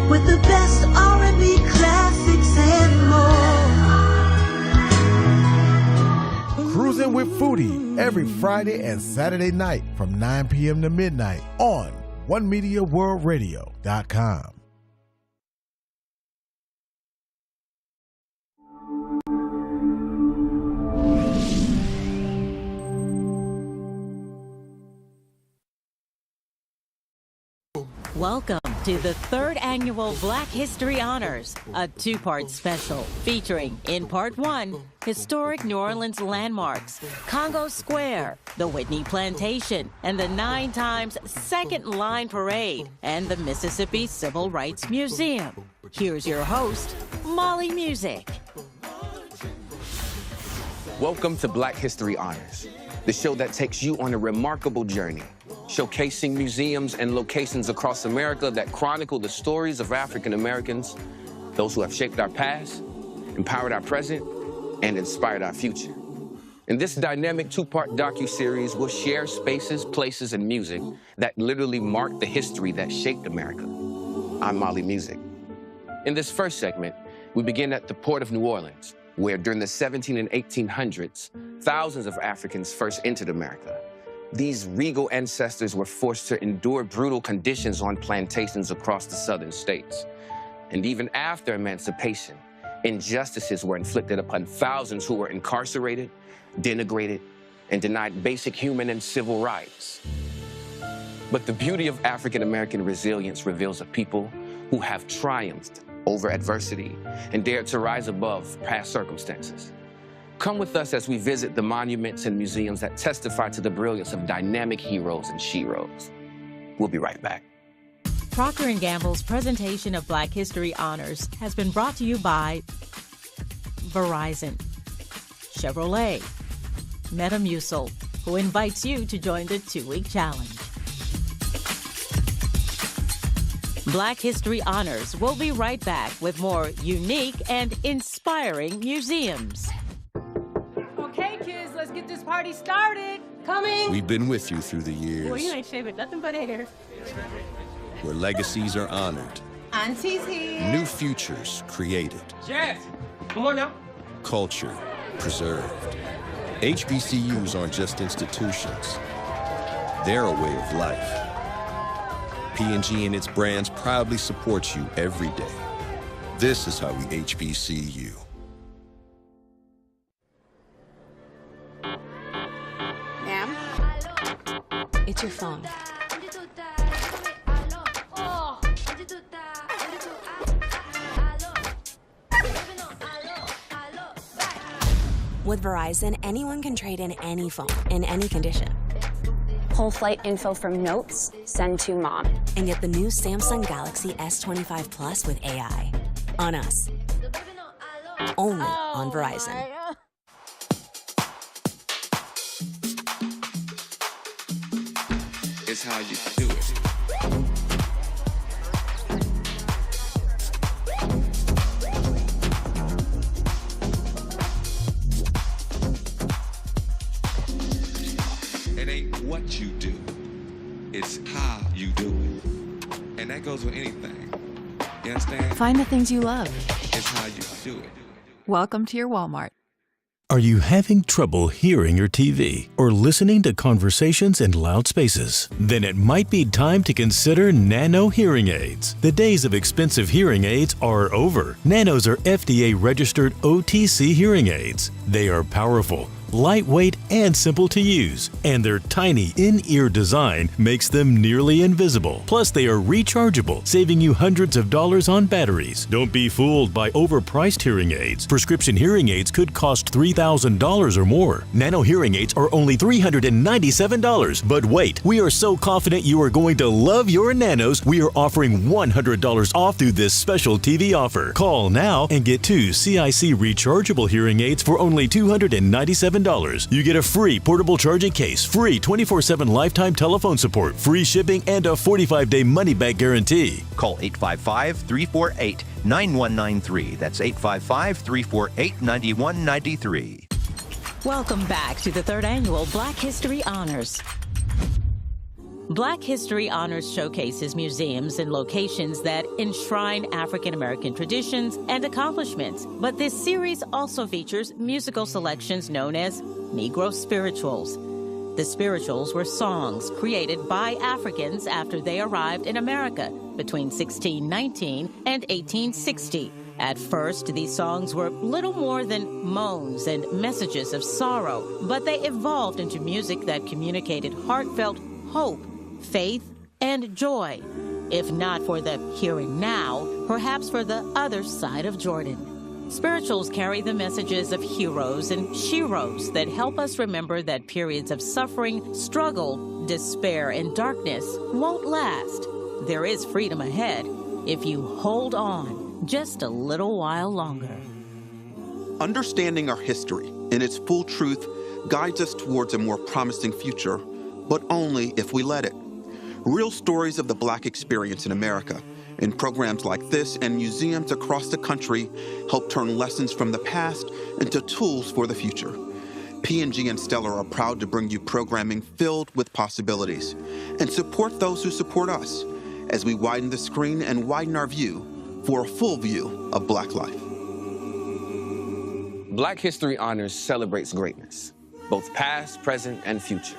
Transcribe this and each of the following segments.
with the best R&B classics and more. Cruising with Foodie every Friday and Saturday night from 9 p.m. to midnight on OneMediaWorldRadio.com. Welcome to the third annual Black History Honors, a two-part special featuring, in part one, historic New Orleans landmarks, Congo Square, the Whitney Plantation, and the 9 times Second Line Parade, and the Mississippi Civil Rights Museum. Here's your host, Molly Music. Welcome to Black History Honors, the show that takes you on a remarkable journey, showcasing museums and locations across America that chronicle the stories of African Americans, those who have shaped our past, empowered our present, and inspired our future. In this dynamic two-part docuseries, we'll share spaces, places, and music that literally mark the history that shaped America. I'm Molly Music. In this first segment, we begin at the Port of New Orleans, where during the 17 and 1800s, thousands of Africans first entered America. These regal ancestors were forced to endure brutal conditions on plantations across the southern states. And even after emancipation, injustices were inflicted upon thousands who were incarcerated, denigrated, and denied basic human and civil rights. But the beauty of African-American resilience reveals a people who have triumphed over adversity and dared to rise above past circumstances. Come with us as we visit the monuments and museums that testify to the brilliance of dynamic heroes and sheroes. We'll be right back. Procter & Gamble's presentation of Black History Honors has been brought to you by Verizon, Chevrolet, Metamucil, who invites you to join the 2-week challenge. Black History Honors will be right back with more unique and inspiring museums. Okay, kids, let's get this party started. Coming. We've been with you through the years. Boy, you ain't shaving nothing but hair. Where legacies are honored. Auntie's here. New futures created. Jazz, come on now. Culture preserved. HBCUs aren't just institutions. They're a way of life. P&G and its brands proudly support you every day. This is how we HBCU. Ma'am? It's your phone. With Verizon, anyone can trade in any phone, in any condition. Pull flight info from notes, send to mom. And get the new Samsung Galaxy S25 Plus with AI. On us. Only on Verizon. It's how you do it. It ain't what you do, it's how you do it. And that goes with anything. You understand? Find the things you love. It's how you do it. Welcome to your Walmart. Are you having trouble hearing your TV or listening to conversations in loud spaces? Then it might be time to consider Nano hearing aids. The days of expensive hearing aids are over. Nanos are FDA-registered OTC hearing aids. They are powerful, lightweight, and simple to use, and their tiny in-ear design makes them nearly invisible. Plus, they are rechargeable, saving you hundreds of dollars on batteries. Don't be fooled by overpriced hearing aids. Prescription hearing aids could cost $3,000 or more. Nano hearing aids are only $397. But wait, we are so confident you are going to love your Nanos, we are offering $100 off through this special TV offer. Call now and get 2 CIC rechargeable hearing aids for only $297. You get a free portable charging case, free 24/7 lifetime telephone support, free shipping, and a 45-day money-back guarantee. Call 855-348-9193. That's 855-348-9193. Welcome back to the third annual Black History Honors. Black History Honors showcases museums and locations that enshrine African American traditions and accomplishments. But this series also features musical selections known as Negro spirituals. The spirituals were songs created by Africans after they arrived in America between 1619 and 1860. At first, these songs were little more than moans and messages of sorrow, but they evolved into music that communicated heartfelt hope, faith, and joy. If not for the here and now, perhaps for the other side of Jordan. Spirituals carry the messages of heroes and sheroes that help us remember that periods of suffering, struggle, despair, and darkness won't last. There is freedom ahead if you hold on just a little while longer. Understanding our history in its full truth guides us towards a more promising future, but only if we let it. Real stories of the Black experience in America in programs like this and museums across the country help turn lessons from the past into tools for the future. P&G and Stellar are proud to bring you programming filled with possibilities and support those who support us as we widen the screen and widen our view for a full view of Black life. Black History Honors celebrates greatness, both past, present, and future.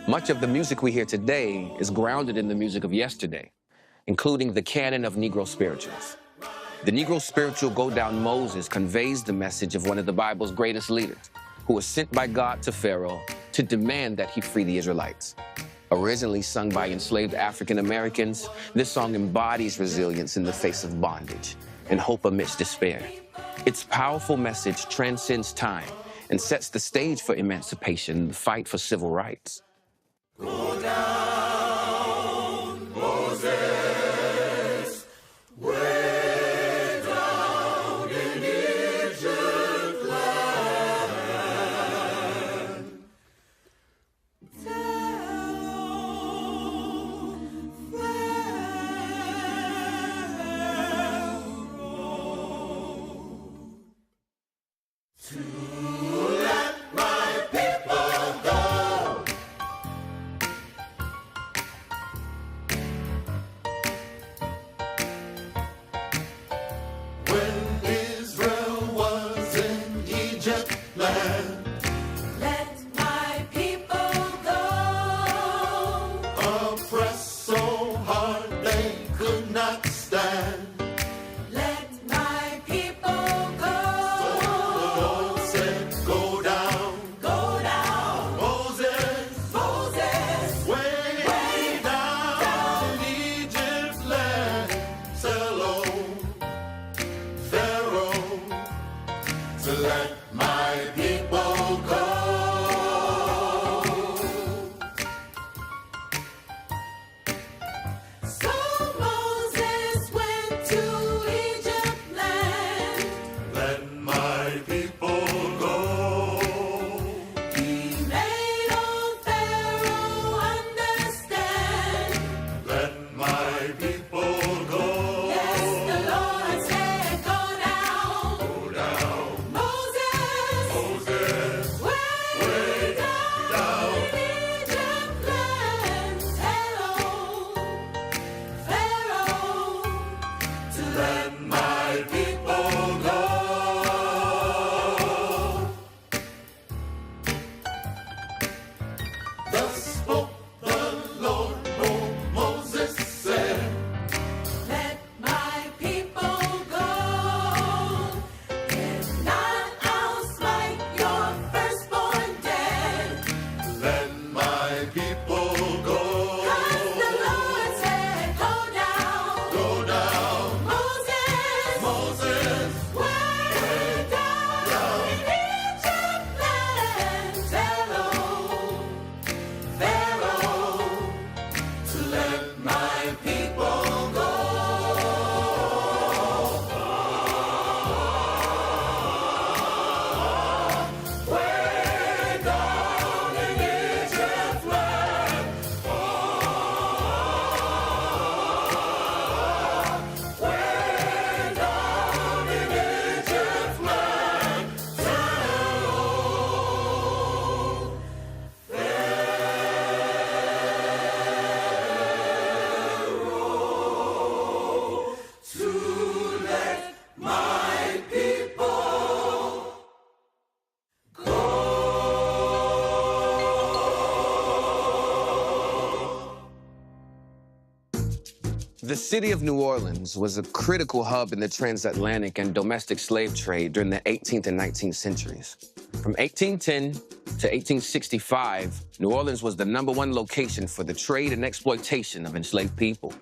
Much of the music we hear today is grounded in the music of yesterday, including the canon of Negro spirituals. The Negro spiritual Go Down Moses conveys the message of one of the Bible's greatest leaders, who was sent by God to Pharaoh to demand that he free the Israelites. Originally sung by enslaved African Americans, this song embodies resilience in the face of bondage and hope amidst despair. Its powerful message transcends time and sets the stage for emancipation and the fight for civil rights. Go down, Moses, way down in Egypt land. The city of New Orleans was a critical hub in the transatlantic and domestic slave trade during the 18th and 19th centuries. From 1810 to 1865, New Orleans was the #1 location for the trade and exploitation of enslaved people.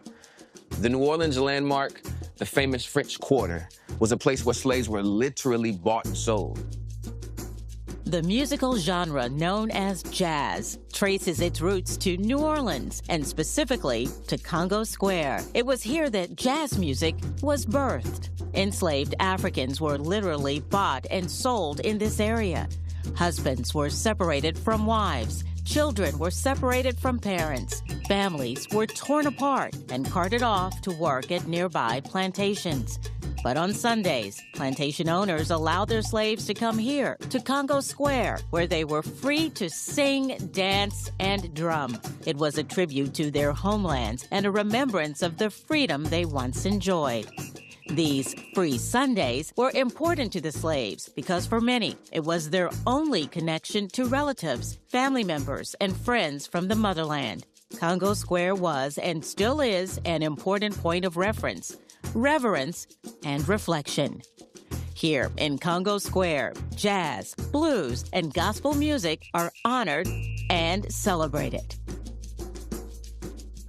The New Orleans landmark, the famous French Quarter, was a place where slaves were literally bought and sold. The musical genre known as jazz traces its roots to New Orleans and specifically to Congo Square. It was here that jazz music was birthed. Enslaved Africans were literally bought and sold in this area. Husbands were separated from wives. Children were separated from parents. Families were torn apart and carted off to work at nearby plantations. But on Sundays, plantation owners allowed their slaves to come here, to Congo Square, where they were free to sing, dance, and drum. It was a tribute to their homelands and a remembrance of the freedom they once enjoyed. These free Sundays were important to the slaves because for many, it was their only connection to relatives, family members, and friends from the motherland. Congo Square was and still is an important point of reference, reverence, and reflection. Here in Congo Square, jazz, blues, and gospel music are honored and celebrated.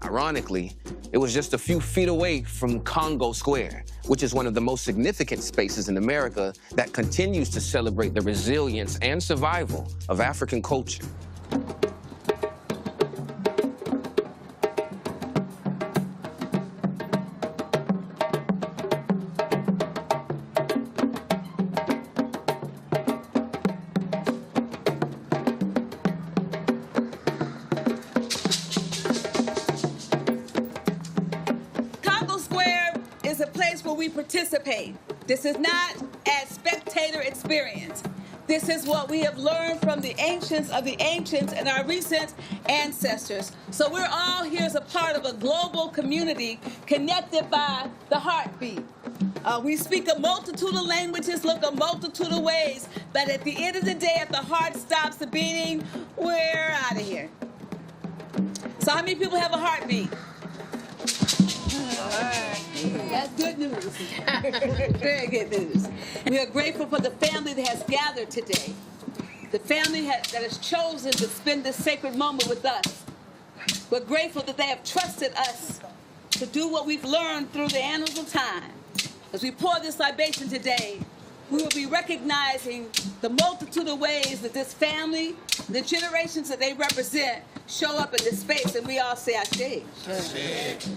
Ironically, it was just a few feet away from Congo Square, which is one of the most significant spaces in America that continues to celebrate the resilience and survival of African culture. Participate. This is not a spectator experience. This is what we have learned from the ancients of the ancients and our recent ancestors. So we're all here as a part of a global community connected by the heartbeat. We speak a multitude of languages, look a multitude of ways, but at the end of the day, if the heart stops the beating, we're out of here. So how many people have a heartbeat? That's good news. Very good news. We are grateful for the family that has gathered today. The family that has chosen to spend this sacred moment with us. We're grateful that they have trusted us to do what we've learned through the annals of time. As we pour this libation today, we will be recognizing the multitude of ways that this family, the generations that they represent, show up in this space, and we all say Ashe. Ashe.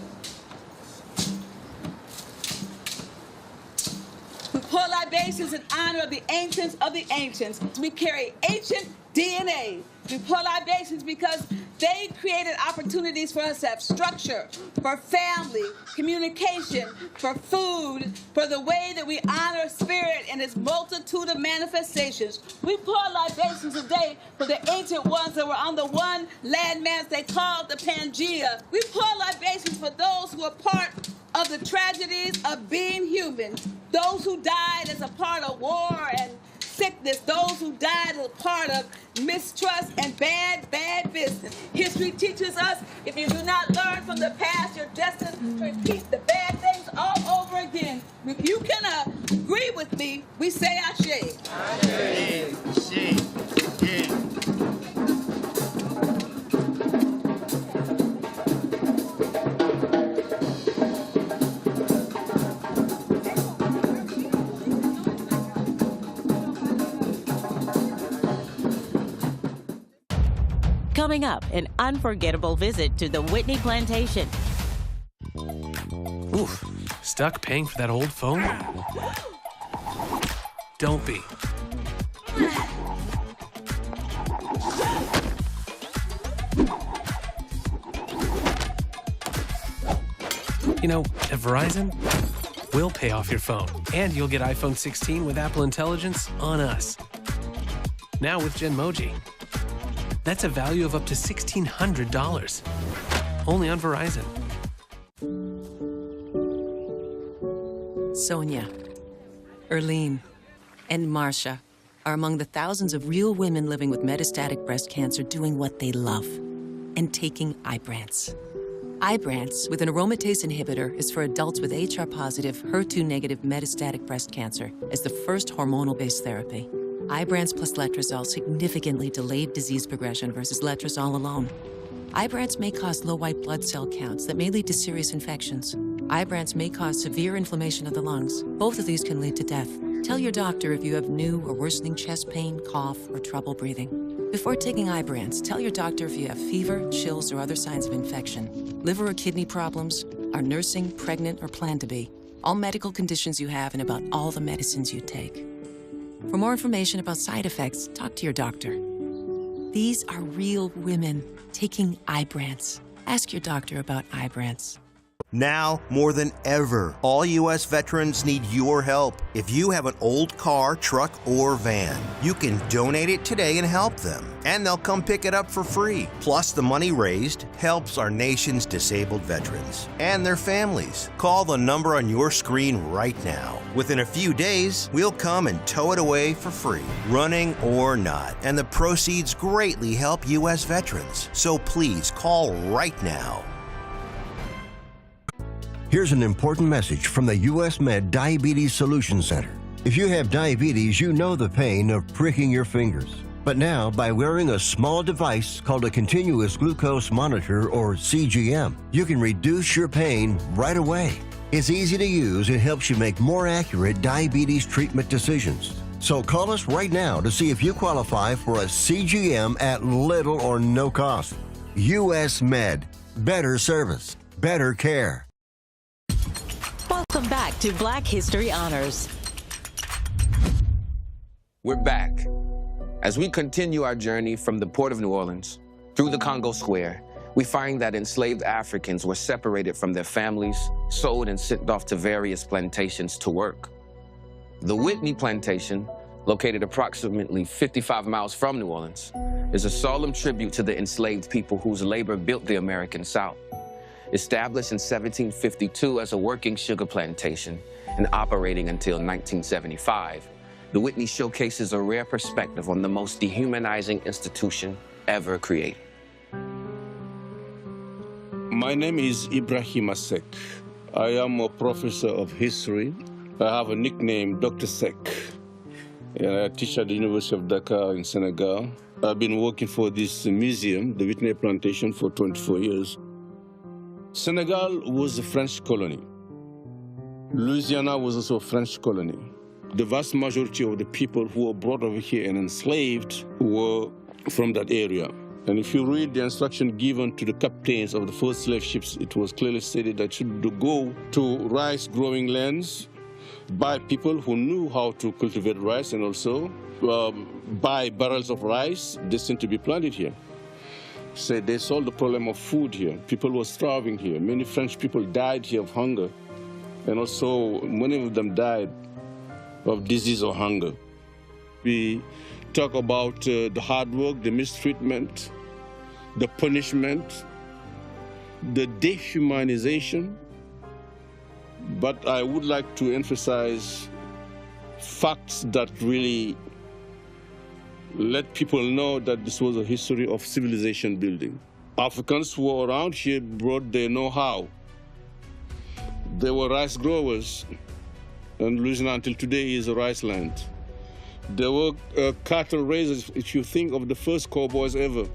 We pour libations in honor of the ancients of the ancients. We carry ancient DNA. We pour libations because they created opportunities for us to have structure, for family, communication, for food, for the way that we honor spirit in its multitude of manifestations. We pour libations today for the ancient ones that were on the one landmass they called the Pangea. We pour libations for those who are part of the tragedies of being human, those who died as a part of war and sickness, those who died as a part of mistrust and bad business. History teaches us if you do not learn from the past, you're destined to repeat the bad things all over again. If you can agree with me, we say Ashe. Ashe. Ashe. Yeah. Coming up, an unforgettable visit to the Whitney Plantation. Oof, stuck paying for that old phone? Don't be. You know, at Verizon, we'll pay off your phone, and you'll get iPhone 16 with Apple Intelligence on us. Now with Genmoji. That's a value of up to $1,600. Only on Verizon. Sonia, Erlene, and Marcia are among the thousands of real women living with metastatic breast cancer doing what they love and taking Ibrance. Ibrance, with an aromatase inhibitor, is for adults with HR-positive, HER2-negative metastatic breast cancer as the first hormonal-based therapy. Ibrance plus letrozole significantly delayed disease progression versus letrozole alone. Ibrance may cause low white blood cell counts that may lead to serious infections. Ibrance may cause severe inflammation of the lungs. Both of these can lead to death. Tell your doctor if you have new or worsening chest pain, cough, or trouble breathing. Before taking Ibrance, tell your doctor if you have fever, chills, or other signs of infection, liver or kidney problems, are nursing, pregnant, or plan to be, all medical conditions you have, and about all the medicines you take. For more information about side effects, talk to your doctor. These are real women taking Ibrance. Ask your doctor about Ibrance. Now, more than ever, all U.S. veterans need your help. If you have an old car, truck, or van, you can donate it today and help them. And they'll come pick it up for free. Plus, the money raised helps our nation's disabled veterans and their families. Call the number on your screen right now. Within a few days, we'll come and tow it away for free, running or not. And the proceeds greatly help U.S. veterans. So please call right now. Here's an important message from the U.S. Med Diabetes Solutions Center. If you have diabetes, you know the pain of pricking your fingers. But now, by wearing a small device called a continuous glucose monitor, or CGM, you can reduce your pain right away. It's easy to use and helps you make more accurate diabetes treatment decisions. So call us right now to see if you qualify for a CGM at little or no cost. U.S. Med. Better service. Better care. Welcome back to Black History Honors. We're back. As we continue our journey from the Port of New Orleans through the Congo Square, we find that enslaved Africans were separated from their families, sold and sent off to various plantations to work. The Whitney Plantation, located approximately 55 miles from New Orleans, is a solemn tribute to the enslaved people whose labor built the American South. Established in 1752 as a working sugar plantation and operating until 1975, the Whitney showcases a rare perspective on the most dehumanizing institution ever created. My name is Ibrahim Sek. I am a professor of history. I have a nickname, Dr. Sek. And I teach at the University of Dakar in Senegal. I've been working for this museum, the Whitney Plantation, for 24 years. Senegal was a French colony. Louisiana was also a French colony. The vast majority of the people who were brought over here and enslaved were from that area. And if you read the instruction given to the captains of the first slave ships, it was clearly stated that should go to rice-growing lands, buy people who knew how to cultivate rice, and also buy barrels of rice destined to be planted here. So they solved the problem of food here. People were starving here. Many French people died here of hunger. And also, many of them died of disease or hunger. We talk about the hard work, the mistreatment, the punishment, the dehumanization. But I would like to emphasize facts that really let people know that this was a history of civilization building. Africans who were around here brought their know-how. They were rice growers, and Louisiana until today is a rice land. There were cattle raisers. If you think of the first cowboys ever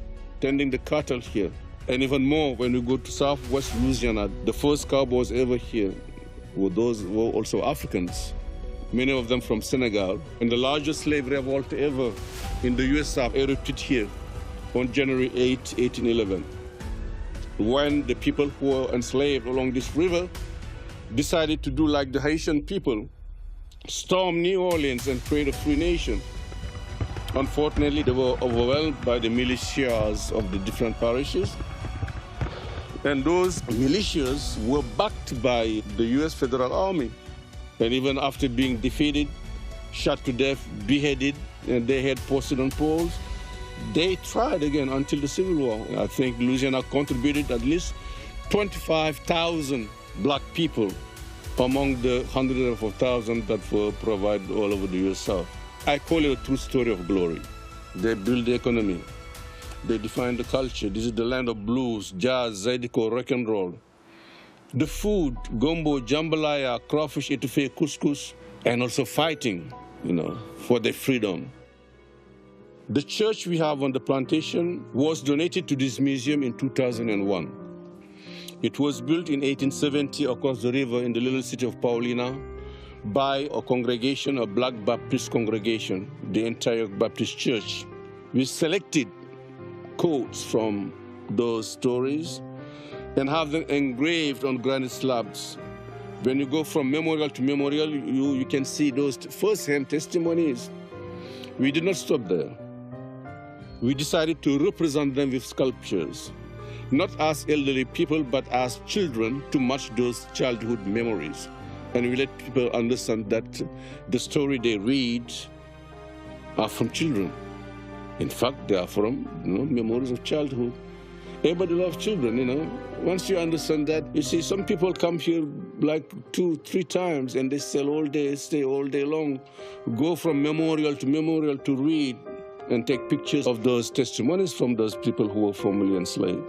tending the cattle here, and even more when we go to southwest Louisiana, the first cowboys ever here were also Africans. Many of them from Senegal. And the largest slave revolt ever in the U.S. South erupted here on January 8, 1811, when the people who were enslaved along this river decided to do like the Haitian people, storm New Orleans and create a free nation. Unfortunately, they were overwhelmed by the militias of the different parishes. And those militias were backed by the U.S. Federal Army. And even after being defeated, shot to death, beheaded, and their head posted on poles, they tried again until the Civil War. I think Louisiana contributed at least 25,000 black people among the hundreds of thousands that were provided all over the U.S. South. I call it a true story of glory. They built the economy. They define the culture. This is the land of blues, jazz, zydeco, rock and roll. The food, gumbo, jambalaya, crawfish, etouffee, couscous, and also fighting, for their freedom. The church we have on the plantation was donated to this museum in 2001. It was built in 1870 across the river in the little city of Paulina by a congregation, a Black Baptist congregation, the entire Baptist church. We selected quotes from those stories and have them engraved on granite slabs. When you go from memorial to memorial, you can see those first-hand testimonies. We did not stop there. We decided to represent them with sculptures, not as elderly people, but as children to match those childhood memories. And we let people understand that the story they read are from children. In fact, they are from memories of childhood. Everybody loves children, Once you understand that, you see, some people come here like 2-3 times and they stay all day long, go from memorial to read and take pictures of those testimonies from those people who were formerly enslaved.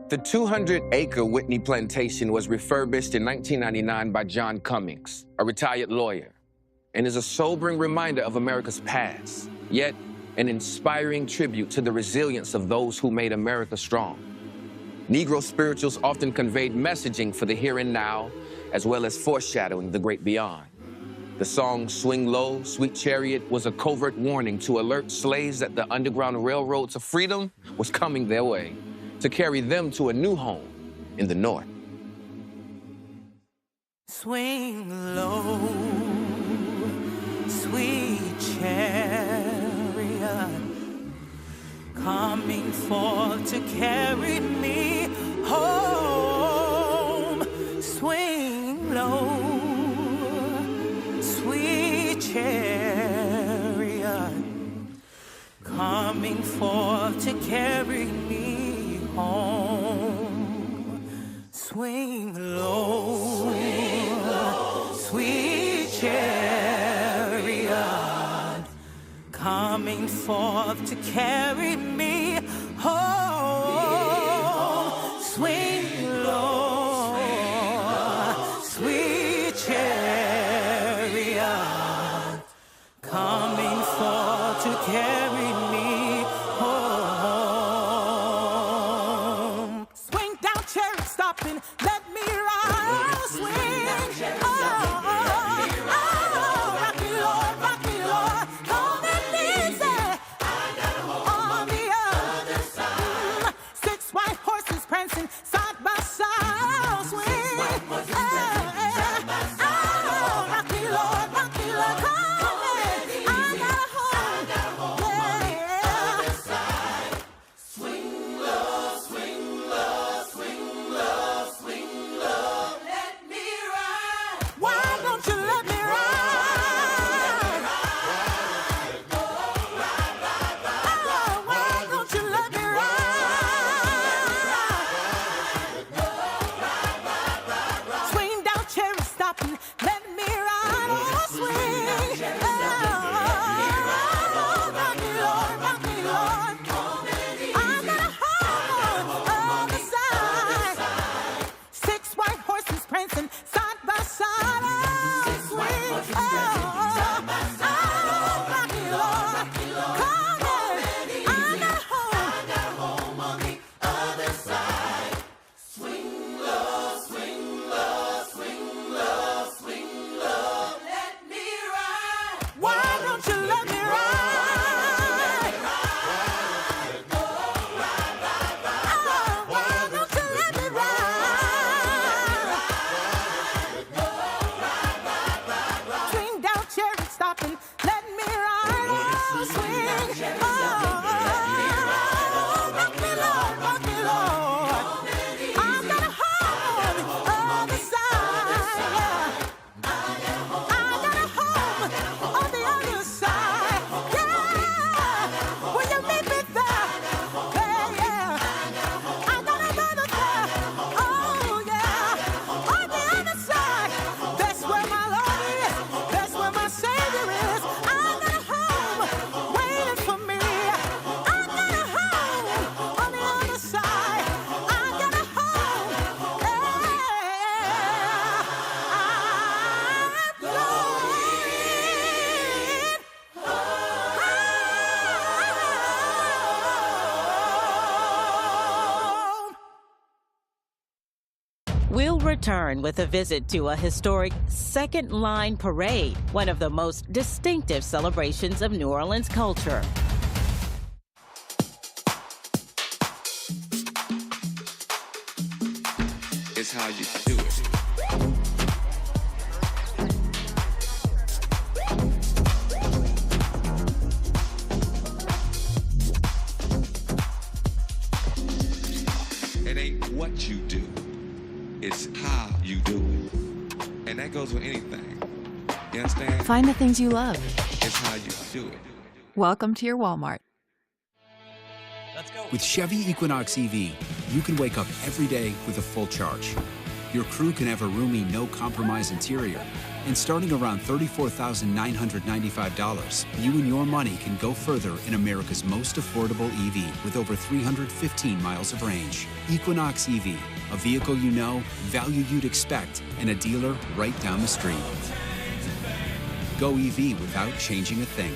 The 200-acre Whitney plantation was refurbished in 1999 by John Cummings, a retired lawyer, and is a sobering reminder of America's past, yet an inspiring tribute to the resilience of those who made America strong. Negro spirituals often conveyed messaging for the here and now, as well as foreshadowing the great beyond. The song Swing Low, Sweet Chariot was a covert warning to alert slaves that the Underground Railroad to freedom was coming their way, to carry them to a new home in the North. Swing low, sweet chariot, coming forth to carry me home. Swing low, sweet chariot, coming forth to carry me home. Swing low, sweet chariot, coming forth to carry me home. Swing low, sweet chariot, coming forth to carry me home. Swing down, chariot, stopping, let me ride. Swing, rock me, Lord, come and easy on the other side. 6 white horses prancing side by side. Swing, rock me, Lord, come and I got a home, yeah. Swing low, swing low, swing low, swing low. Let me ride. Why don't you let me ride? Why don't you let me ride? Swing down, chariot, stopping, let me ride. Oh, swing. Rock me, Lord, I got a home on the side. 6 white horses prancing side by side. Swing, rock me, Lord, come in. I got a home on the other side. Swing low, swing low, swing low, swing low. Let me ride. Why don't you let me ride? Why don't you let me ride? Swing down, return with a visit to a historic Second Line Parade, one of the most distinctive celebrations of New Orleans culture. It's how you do it. It ain't what you do, it's how you do it. And that goes with anything. You understand? Find the things you love. It's how you do it. Welcome to your Walmart. With Chevy Equinox EV, you can wake up every day with a full charge. Your crew can have a roomy, no-compromise interior. And starting around $34,995, you and your money can go further in America's most affordable EV with over 315 miles of range. Equinox EV, a vehicle you know, value you'd expect, and a dealer right down the street. Go EV without changing a thing.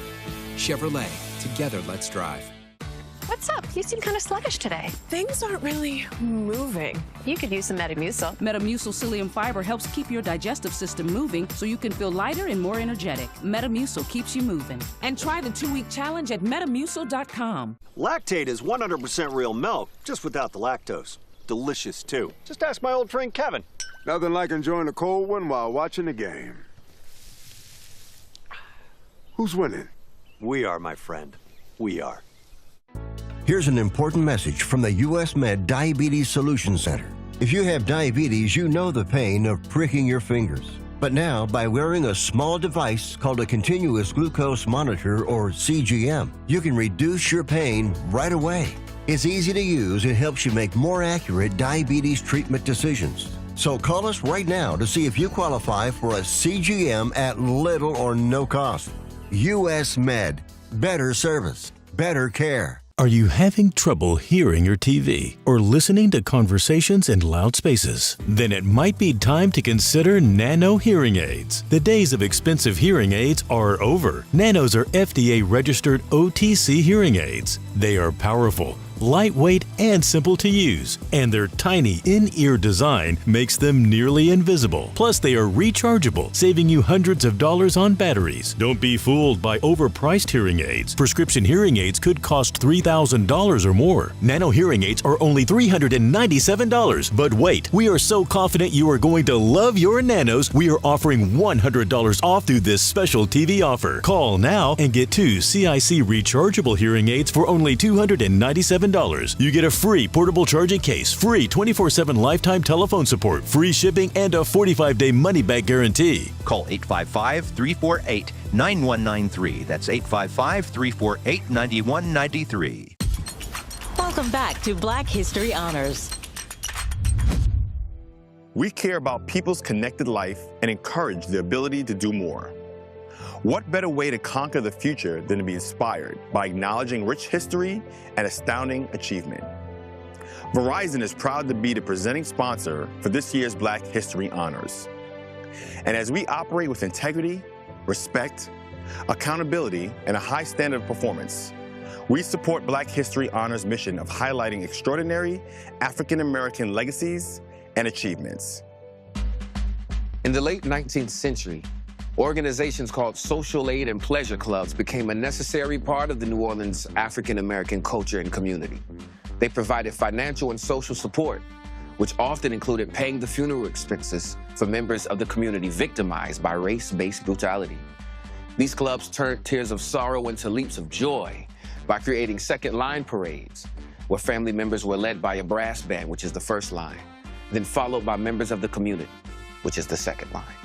Chevrolet, together let's drive. What's up? You seem kind of sluggish today. Things aren't really moving. You could use some Metamucil. Metamucil psyllium fiber helps keep your digestive system moving so you can feel lighter and more energetic. Metamucil keeps you moving. And try the 2-week challenge at Metamucil.com. Lactate is 100% real milk, just without the lactose. Delicious, too. Just ask my old friend Kevin. Nothing like enjoying a cold one while watching the game. Who's winning? We are, my friend. We are. Here's an important message from the U.S. Med Diabetes Solution Center. If you have diabetes, you know the pain of pricking your fingers. But now, by wearing a small device called a continuous glucose monitor, or CGM, you can reduce your pain right away. It's easy to use and helps you make more accurate diabetes treatment decisions. So call us right now to see if you qualify for a CGM at little or no cost. U.S. Med. Better service. Better care. Are you having trouble hearing your TV or listening to conversations in loud spaces? Then it might be time to consider Nano hearing aids. The days of expensive hearing aids are over. Nanos are FDA-registered OTC hearing aids. They are powerful, lightweight, and simple to use, and their tiny in-ear design makes them nearly invisible. Plus, they are rechargeable, saving you hundreds of dollars on batteries. Don't be fooled by overpriced hearing aids. Prescription hearing aids could cost $3,000 or more. Nano hearing aids are only $397. But wait, we are so confident you are going to love your Nanos, we are offering $100 off through this special TV offer. Call now and get 2 CIC rechargeable hearing aids for only $297. You get a free portable charging case, free 24/7 lifetime telephone support, free shipping, and a 45-day money-back guarantee. Call 855-348-9193. That's 855-348-9193. Welcome back to Black History Honors. We care about people's connected life and encourage the ability to do more. What better way to conquer the future than to be inspired by acknowledging rich history and astounding achievement? Verizon is proud to be the presenting sponsor for this year's Black History Honors. And as we operate with integrity, respect, accountability, and a high standard of performance, we support Black History Honors' mission of highlighting extraordinary African American legacies and achievements. In the late 19th century, organizations called social aid and pleasure clubs became a necessary part of the New Orleans African American culture and community. They provided financial and social support, which often included paying the funeral expenses for members of the community victimized by race-based brutality. These clubs turned tears of sorrow into leaps of joy by creating second line parades, where family members were led by a brass band, which is the first line, then followed by members of the community, which is the second line.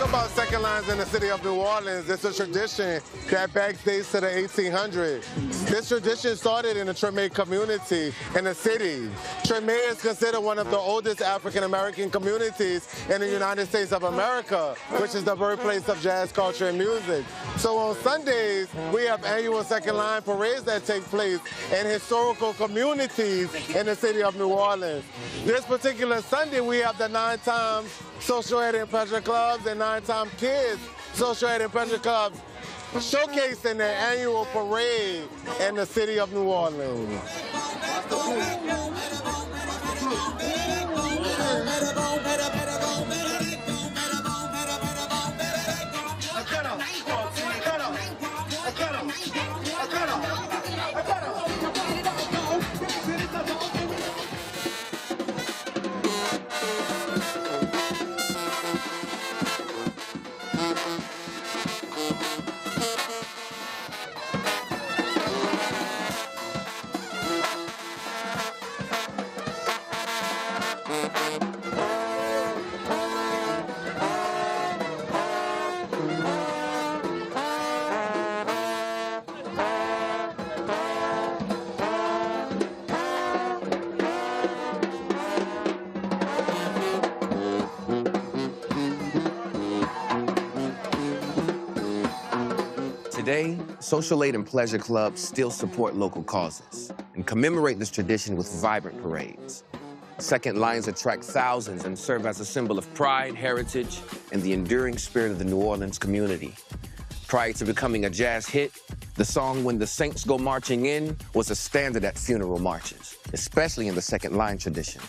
About second lines in the city of New Orleans, it's a tradition that backdates to the 1800s. This tradition started in the Treme community in the city. Treme is considered one of the oldest African American communities in the United States of America, which is the birthplace of jazz culture and music. So on Sundays, we have annual second line parades that take place in historical communities in the city of New Orleans. This particular Sunday, we have the 9 times social ed and pleasure clubs and 9-Time Kids social ed and pleasure clubs showcasing their annual parade in the city of New Orleans. Today, social aid and pleasure clubs still support local causes and commemorate this tradition with vibrant parades. Second lines attract thousands and serve as a symbol of pride, heritage, and the enduring spirit of the New Orleans community. Prior to becoming a jazz hit, the song When the Saints Go Marching In was a standard at funeral marches, especially in the second line tradition.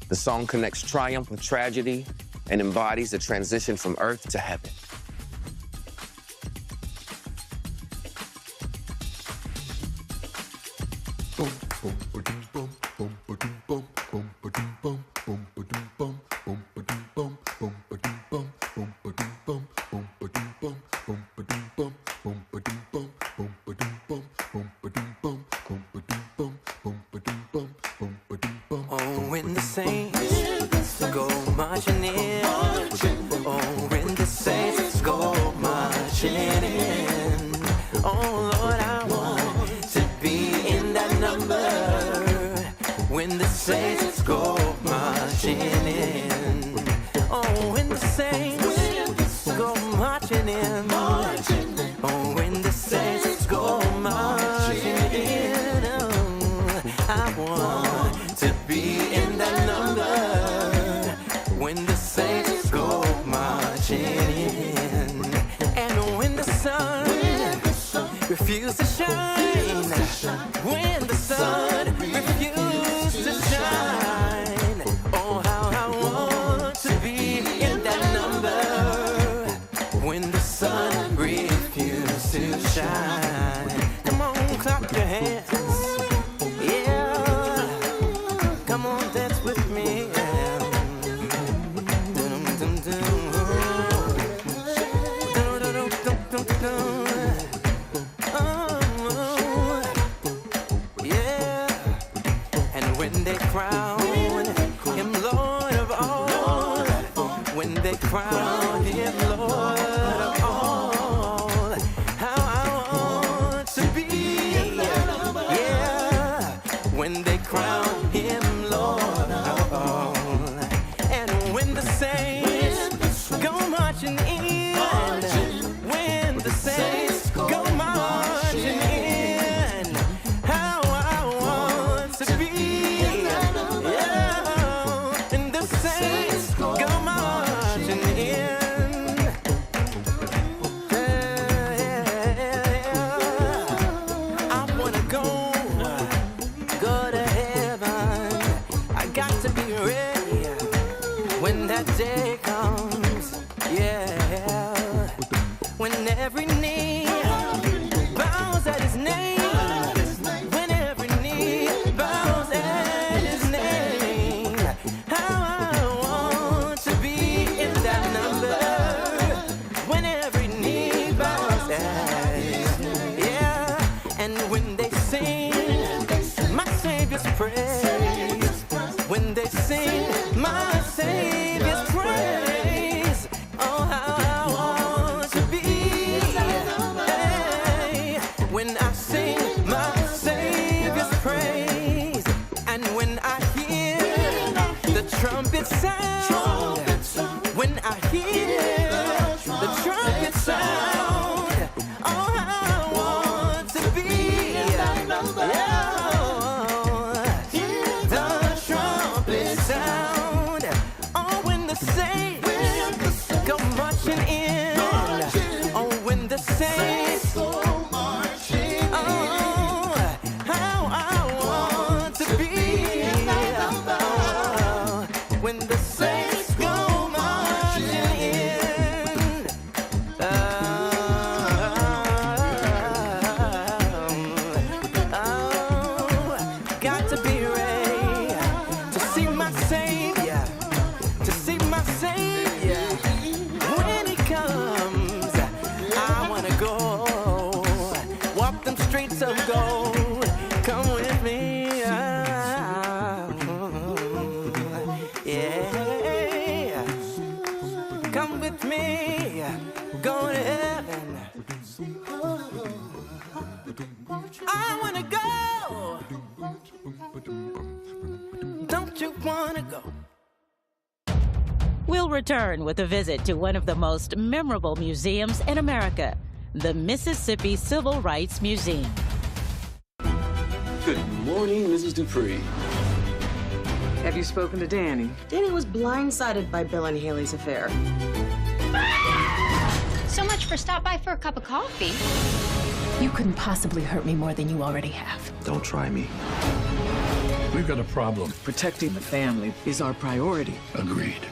The song connects triumph with tragedy and embodies the transition from earth to heaven. When the saints go marching in, oh, when the saints go marching in, oh Lord, I want to be in that number. When the saints go marching in, oh, when the saints go marching in, oh, when the saints go marching in, oh, I want to be in that number. When the saints go marching in, and when the sun refuses to shine, when the sun refuses to shine, oh how I want to be in that number. When the sun refuses to shine, come on, clap your hands. Come on, dance with me. Oh, yeah. And when they crown him Lord of all, when they crown him Lord of all, how I want to be, yeah, when they crown him Lord of all. And when the saints go marching in, when the saints go marching in, how I want to be, yeah, and the saints go marching in. I wanna go to heaven. I got to be ready when that day comes, yeah. When every knee bows at his name, when every knee bows at his name, how I want to be in that number. When every knee bows at his name, yeah. And when they sing my Savior's praise, when they sing my Savior's praise, oh how I want to be, hey, when I sing the saints go marching in. Oh, how I want to be. Oh, when the saints go marching in. Got to be ready to see my Savior, to see my Savior. When he comes, I wanna go walk them streets of gold. Come with me, yeah. Come with me, go to heaven. I wanna go. Don't you wanna go? We'll return with a visit to one of the most memorable museums in America, the Mississippi Civil Rights Museum. Good morning, Mrs. Dupree. Have you spoken to Danny? Danny was blindsided by Bill and Haley's affair. So much for stop by for a cup of coffee. You couldn't possibly hurt me more than you already have. Don't try me. We've got a problem. Protecting the family is our priority. Agreed.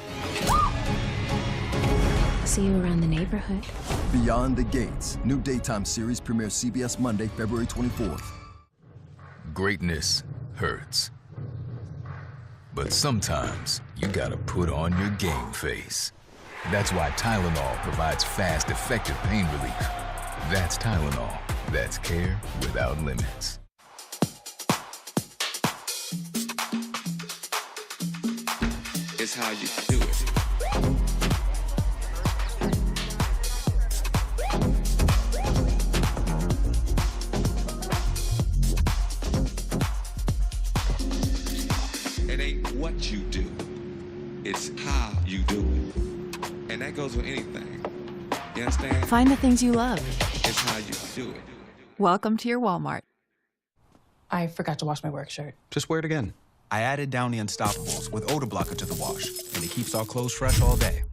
See you around the neighborhood. Beyond the Gates. New daytime series premieres CBS Monday, February 24th. Greatness hurts. But sometimes you gotta put on your game face. That's why Tylenol provides fast, effective pain relief. That's Tylenol. That's care without limits. It's how you do it. It ain't what you do, it's how you do it. And that goes with anything. You understand? Find the things you love. It's how you do it. Welcome to your Walmart. I forgot to wash my work shirt. Just wear it again. I added Downy Unstoppables with odor blocker to the wash, and it keeps our clothes fresh all day.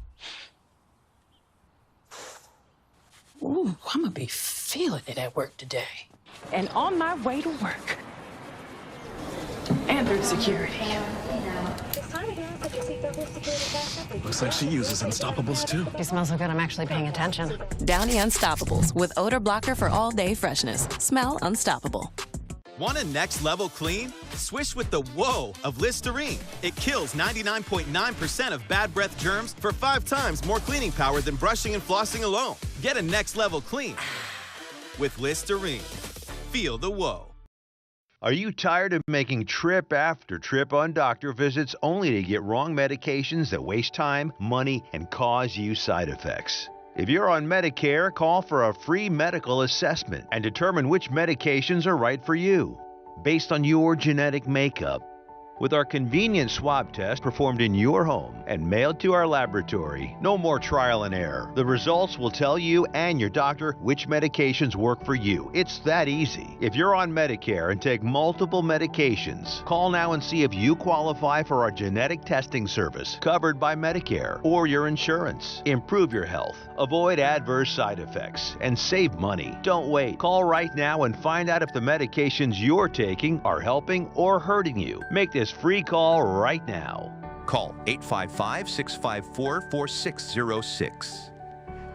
Ooh, I'm gonna be feeling it at work today. And on my way to work. And through security. Looks like she uses Unstoppables too. It smells so good, I'm actually paying attention. Downy Unstoppables with odor blocker for all day freshness. Smell unstoppable. Want a next level clean? Swish with the Whoa of Listerine. It kills 99.9% of bad breath germs for 5 times more cleaning power than brushing and flossing alone. Get a next level clean with Listerine. Feel the Whoa. Are you tired of making trip after trip on doctor visits only to get wrong medications that waste time, money, and cause you side effects? If you're on Medicare, call for a free medical assessment and determine which medications are right for you, based on your genetic makeup. With our convenient swab test performed in your home and mailed to our laboratory, no more trial and error. The results will tell you and your doctor which medications work for you. It's that easy. If you're on Medicare and take multiple medications, call now and see if you qualify for our genetic testing service covered by Medicare or your insurance. Improve your health, avoid adverse side effects, and save money. Don't wait. Call right now and find out if the medications you're taking are helping or hurting you. Make this free call right now. Call 855-654-4606.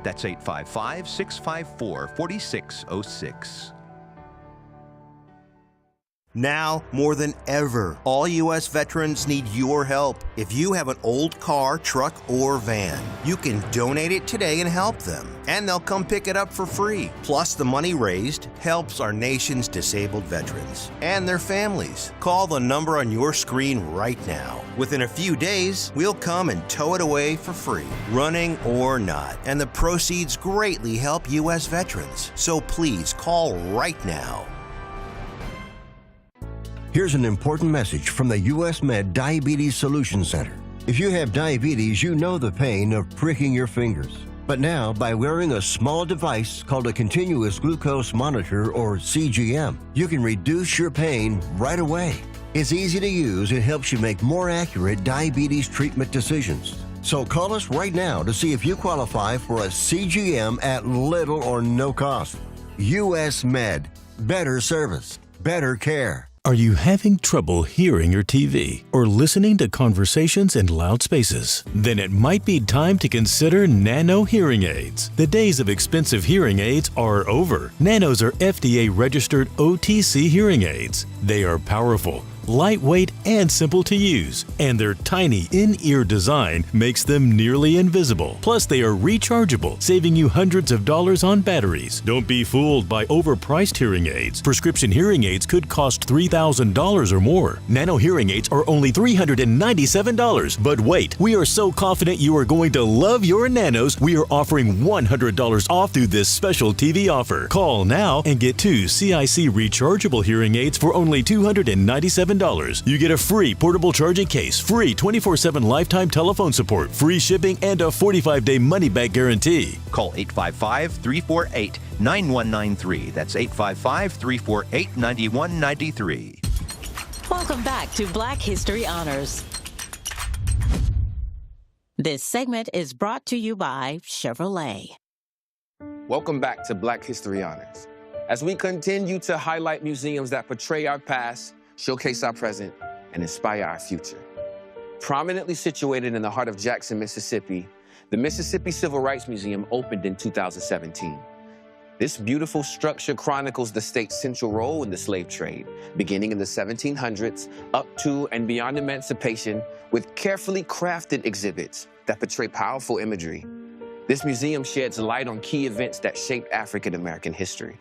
That's 855-654-4606. Now, more than ever, all U.S. veterans need your help. If you have an old car, truck, or van, you can donate it today and help them. And they'll come pick it up for free. Plus, the money raised helps our nation's disabled veterans and their families. Call the number on your screen right now. Within a few days, we'll come and tow it away for free, running or not. And the proceeds greatly help U.S. veterans. So please call right now. Here's an important message from the U.S. Med Diabetes Solutions Center. If you have diabetes, you know the pain of pricking your fingers. But now, by wearing a small device called a continuous glucose monitor, or CGM, you can reduce your pain right away. It's easy to use and helps you make more accurate diabetes treatment decisions. So call us right now to see if you qualify for a CGM at little or no cost. U.S. Med. Better service. Better care. Are you having trouble hearing your TV or listening to conversations in loud spaces? Then it might be time to consider Nano hearing aids. The days of expensive hearing aids are over. Nanos are FDA-registered OTC hearing aids. They are powerful, lightweight, and simple to use, and their tiny in-ear design makes them nearly invisible. Plus, they are rechargeable, saving you hundreds of dollars on batteries. Don't be fooled by overpriced hearing aids. Prescription hearing aids could cost $3,000 or more. Nano hearing aids are only $397. But wait, we are so confident you are going to love your Nanos, we are offering $100 off through this special TV offer. Call now and get 2 CIC rechargeable hearing aids for only $297. You get a free portable charging case, free 24/7 lifetime telephone support, free shipping, and a 45-day money-back guarantee. Call 855-348-9193. That's 855-348-9193. Welcome back to Black History Honors. This segment is brought to you by Chevrolet. Welcome back to Black History Honors. As we continue to highlight museums that portray our past, showcase our present, and inspire our future. Prominently situated in the heart of Jackson, Mississippi, the Mississippi Civil Rights Museum opened in 2017. This beautiful structure chronicles the state's central role in the slave trade, beginning in the 1700s up to and beyond emancipation, with carefully crafted exhibits that portray powerful imagery. This museum sheds light on key events that shaped African American history.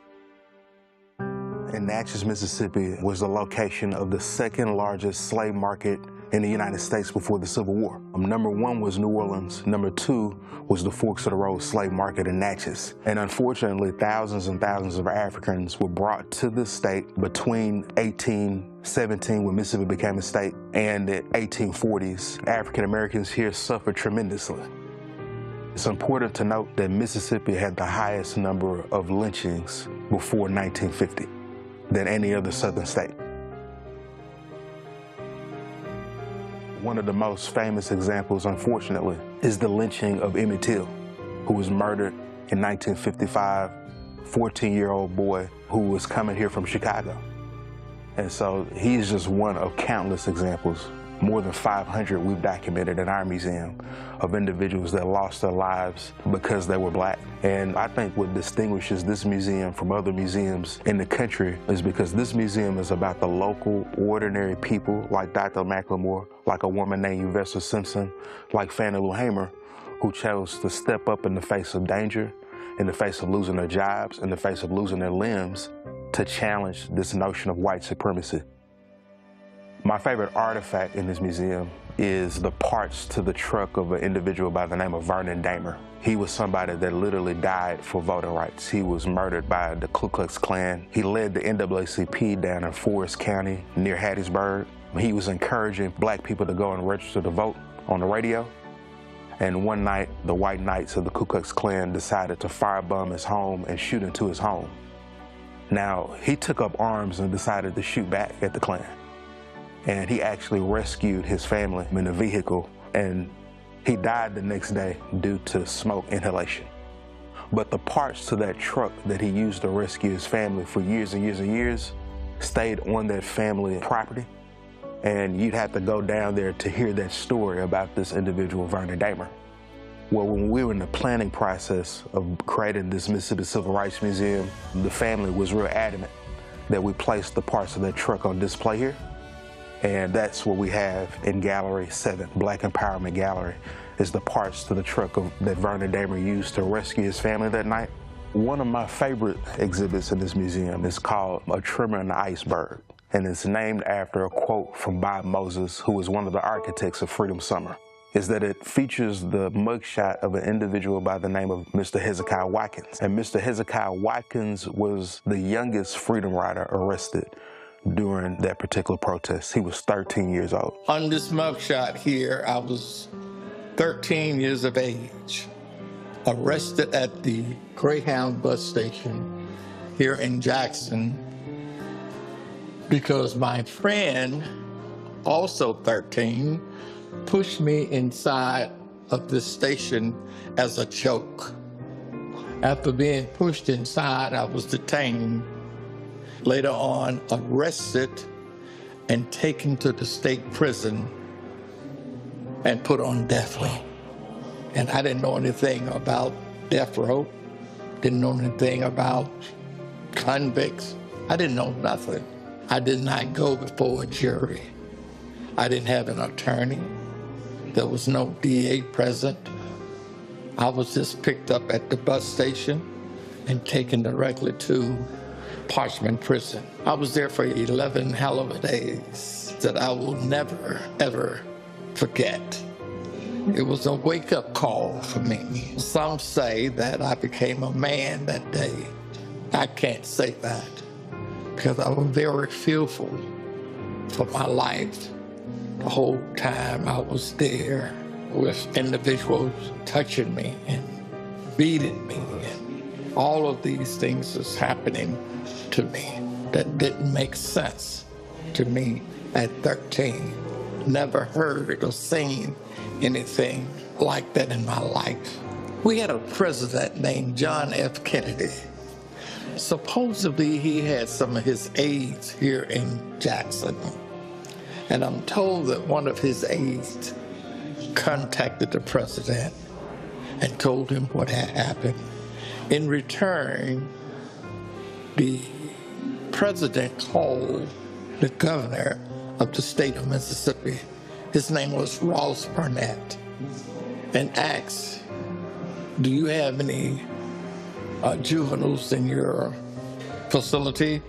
And Natchez, Mississippi was the location of the second largest slave market in the United States before the Civil War. Number 1 was New Orleans. Number 2 was the Forks of the Road slave market in Natchez. And unfortunately, thousands and thousands of Africans were brought to this state between 1817, when Mississippi became a state, and the 1840s. African Americans here suffered tremendously. It's important to note that Mississippi had the highest number of lynchings before 1950. Than any other southern state. One of the most famous examples, unfortunately, is the lynching of Emmett Till, who was murdered in 1955, 14-year-old boy who was coming here from Chicago. And so he's just one of countless examples. More than 500 we've documented in our museum of individuals that lost their lives because they were black. And I think what distinguishes this museum from other museums in the country is because this museum is about the local, ordinary people like Dr. McLemore, like a woman named Yvessa Simpson, like Fannie Lou Hamer, who chose to step up in the face of danger, in the face of losing their jobs, in the face of losing their limbs, to challenge this notion of white supremacy. My favorite artifact in this museum is the parts to the truck of an individual by the name of Vernon Dahmer. He was somebody that literally died for voting rights. He was murdered by the Ku Klux Klan. He led the NAACP down in Forest County near Hattiesburg. He was encouraging black people to go and register to vote on the radio. And one night, the white knights of the Ku Klux Klan decided to firebomb his home and shoot into his home. Now, he took up arms and decided to shoot back at the Klan. And he actually rescued his family in a vehicle, and he died the next day due to smoke inhalation. But the parts to that truck that he used to rescue his family for years and years and years stayed on that family property. And you'd have to go down there to hear that story about this individual, Vernon Dahmer. Well, when we were in the planning process of creating this Mississippi Civil Rights Museum, the family was real adamant that we place the parts of that truck on display here. And that's what we have in Gallery 7, Black Empowerment Gallery, is the parts to the truck that Vernon Dahmer used to rescue his family that night. One of my favorite exhibits in this museum is called A Tremor in the Iceberg, and it's named after a quote from Bob Moses, who was one of the architects of Freedom Summer, is that it features the mugshot of an individual by the name of Mr. Hezekiah Watkins. And Mr. Hezekiah Watkins was the youngest freedom rider arrested during that particular protest. He was 13 years old. On this mugshot here, I was 13 years of age, arrested at the Greyhound bus station here in Jackson because my friend, also 13, pushed me inside of this station as a joke. After being pushed inside, I was detained, later on arrested and taken to the state prison and put on death row. And I didn't know anything about death row, didn't know anything about convicts. I didn't know nothing. I did not go before a jury. I didn't have an attorney. There was no DA present. I was just picked up at the bus station and taken directly to Parchman Prison. I was there for 11 hell of a days that I will never, ever forget. It was a wake-up call for me. Some say that I became a man that day. I can't say that because I was very fearful for my life. The whole time I was there with individuals touching me and beating me, and all of these things was happening to me that didn't make sense to me at 13. Never heard or seen anything like that in my life. We had a president named John F. Kennedy. Supposedly he had some of his aides here in Jackson. And I'm told that one of his aides contacted the president and told him what had happened. In return, the president called the governor of the state of Mississippi, his name was Ross Barnett, and asked, do you have any juveniles in your facility?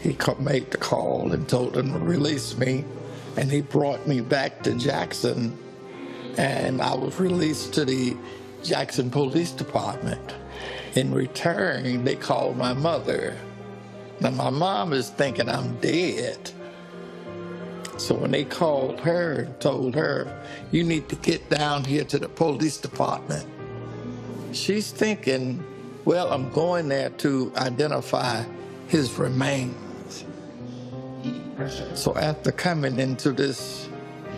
He made the call and told him to release me, and he brought me back to Jackson, and I was released to the Jackson Police Department. In return, they called my mother. Now, my mom is thinking I'm dead. So when they called her and told her, you need to get down here to the police department, she's thinking, well, I'm going there to identify his remains. So after coming into this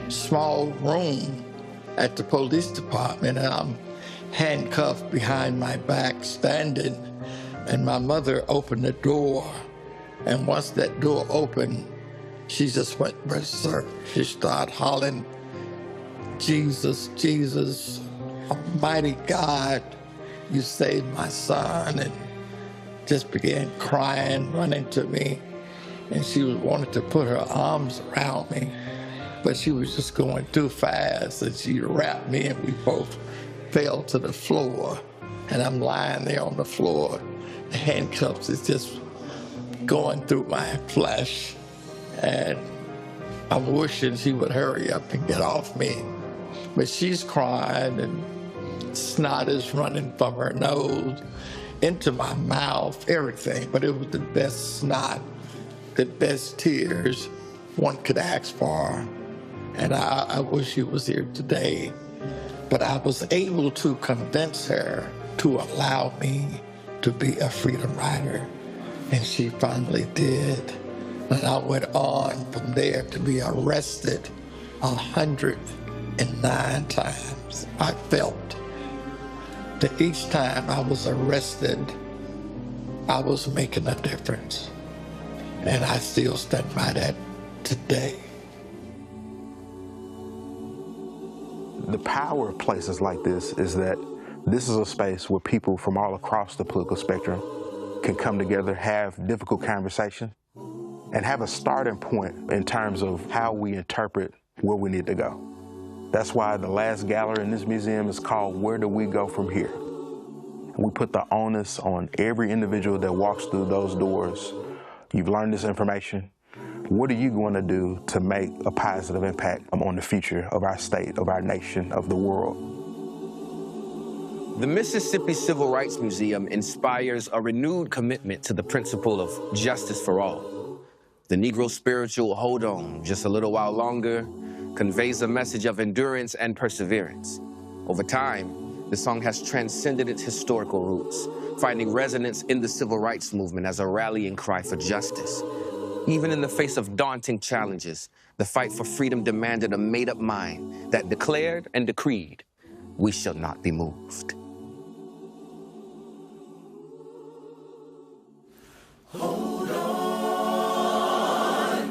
small room at the police department, and I'm handcuffed behind my back, standing, and my mother opened the door. And once that door opened, she just went berserk. She started hollering, Jesus, Jesus, Almighty God, you saved my son, and just began crying, running to me. And she wanted to put her arms around me, but she was just going too fast, and she wrapped me, and we both fell to the floor. And I'm lying there on the floor. The handcuffs is just going through my flesh, and I'm wishing she would hurry up and get off me. But she's crying, and snot is running from her nose into my mouth, everything. But it was the best snot, the best tears one could ask for. And I wish she was here today. But I was able to convince her to allow me to be a freedom rider. And she finally did. And I went on from there to be arrested 109 times. I felt that each time I was arrested, I was making a difference. And I still stand by that today. The power of places like this is that this is a space where people from all across the political spectrum can come together, have difficult conversation, and have a starting point in terms of how we interpret where we need to go. That's why the last gallery in this museum is called Where Do We Go From Here? We put the onus on every individual that walks through those doors. You've learned this information. What are you going to do to make a positive impact on the future of our state, of our nation, of the world? The Mississippi Civil Rights Museum inspires a renewed commitment to the principle of justice for all. The Negro spiritual "Hold On, Just a Little While Longer" conveys a message of endurance and perseverance. Over time, the song has transcended its historical roots, finding resonance in the civil rights movement as a rallying cry for justice. Even in the face of daunting challenges, the fight for freedom demanded a made-up mind that declared and decreed, we shall not be moved. Hold on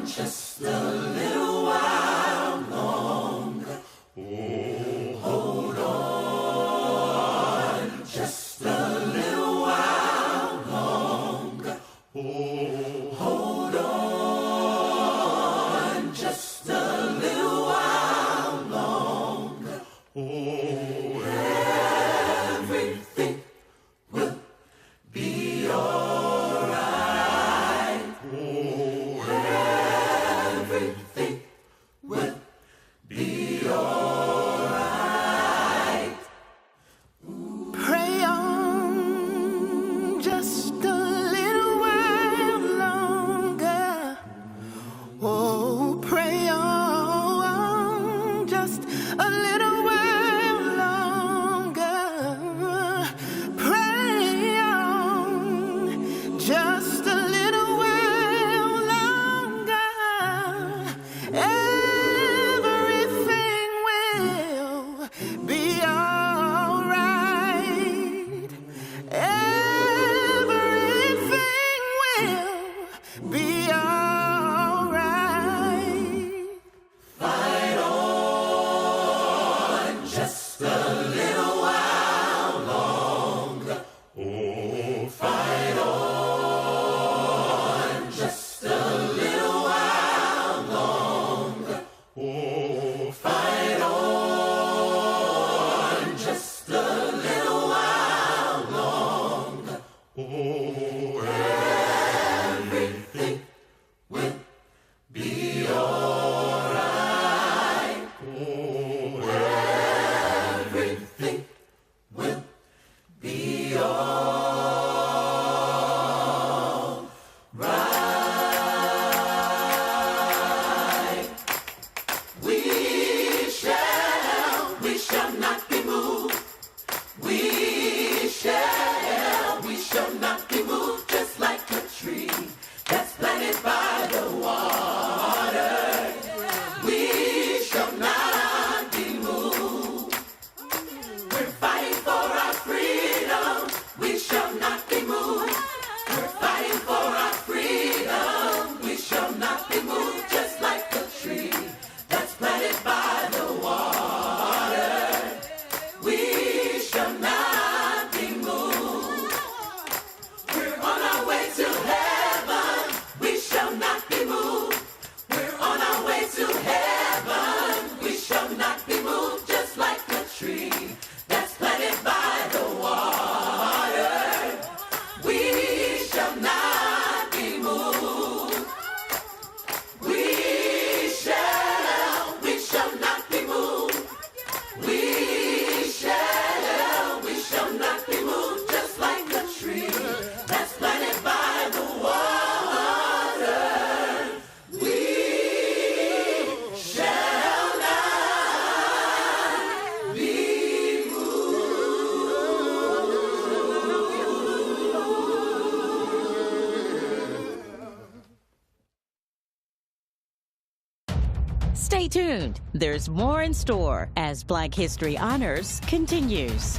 just a little while longer. Oh, hold on just a little while longer. Oh, hold on just a little while longer. Oh, everything will be all right. Oh, everything will be all right. Pray on just a little while longer. Oh, pray on just a little while longer. Pray on just a little while longer. Everything will be all right. Everything will be all right. Fight on just a little while longer. Oh, fight on just a little while longer. Oh, fight on just a little while longer. Oh, everything will be all right. Oh, everything will be all right. We shall not be moved. We shall not be moved, just like a tree that's planted by the water. We shall not be moved. We're fighting for our freedom. We shall not be moved. We're fighting for our freedom. We shall not be moved, just like a tree that's planted by the water. We shall not be moved. We're on our way to heaven. We shall not be moved. We're on our way to heaven. We shall not be moved, just like a tree that's planted by the water. We shall not be moved. We shall not be moved. We shall not be moved, just like a tree that's planted by the water. We shall not be Stay tuned. There's more in store as Black History Honors continues.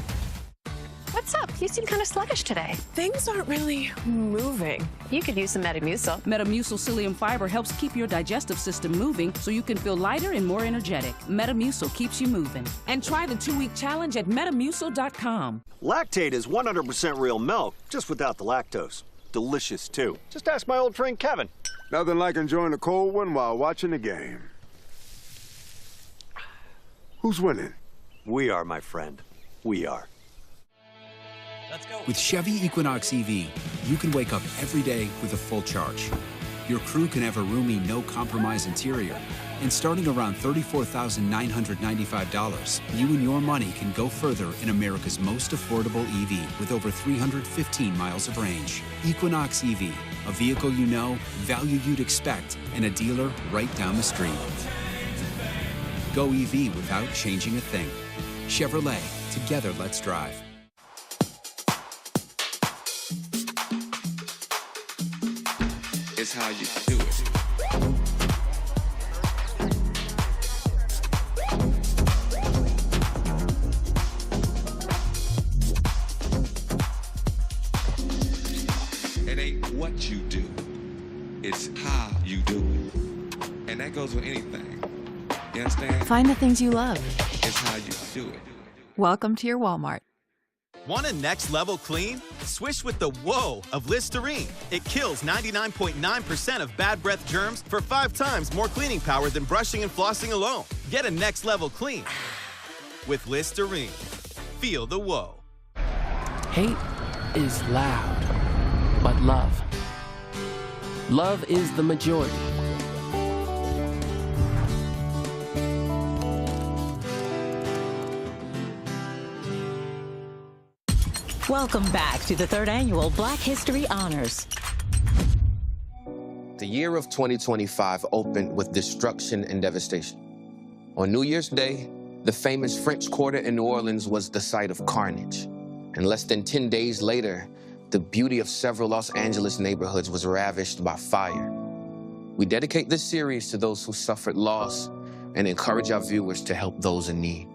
What's up? You seem kind of sluggish today. Things aren't really moving. You could use some Metamucil. Metamucil psyllium fiber helps keep your digestive system moving so you can feel lighter and more energetic. Metamucil keeps you moving. And try the 2-week challenge at Metamucil.com. Lactate is 100% real milk, just without the lactose. Delicious, too. Just ask my old friend Kevin. Nothing like enjoying a cold one while watching the game. Who's winning? We are, my friend. We are. With Chevy Equinox EV, you can wake up every day with a full charge. Your crew can have a roomy, no-compromise interior. And starting around $34,995, you and your money can go further in America's most affordable EV with over 315 miles of range. Equinox EV, a vehicle you know, value you'd expect, and a dealer right down the street. Go EV without changing a thing. Chevrolet, together let's drive. It's how you do it. what you do. It's how you do it. And that goes with anything. You understand? Find the things you love. It's how you do it. Welcome to your Walmart. Want a next level clean? Swish with the whoa of Listerine. It kills 99.9% of bad breath germs for 5 times more cleaning power than brushing and flossing alone. Get a next level clean with Listerine. Feel the whoa. Hate is loud, but love is the majority. Welcome back to the 3rd Annual Black History Honors. The year of 2025 opened with destruction and devastation. On New Year's Day, the famous French Quarter in New Orleans was the site of carnage. And less than 10 days later, the beauty of several Los Angeles neighborhoods was ravished by fire. We dedicate this series to those who suffered loss and encourage our viewers to help those in need.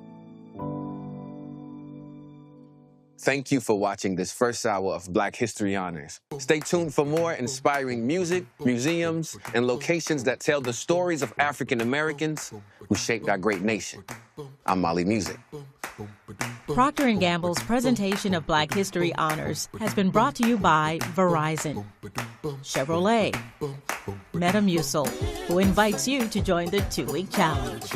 Thank you for watching this first hour of Black History Honors. Stay tuned for more inspiring music, museums, and locations that tell the stories of African Americans who shaped our great nation. I'm Mali Music. Procter & Gamble's presentation of Black History Honors has been brought to you by Verizon, Chevrolet, Metamucil, who invites you to join the 2-week challenge.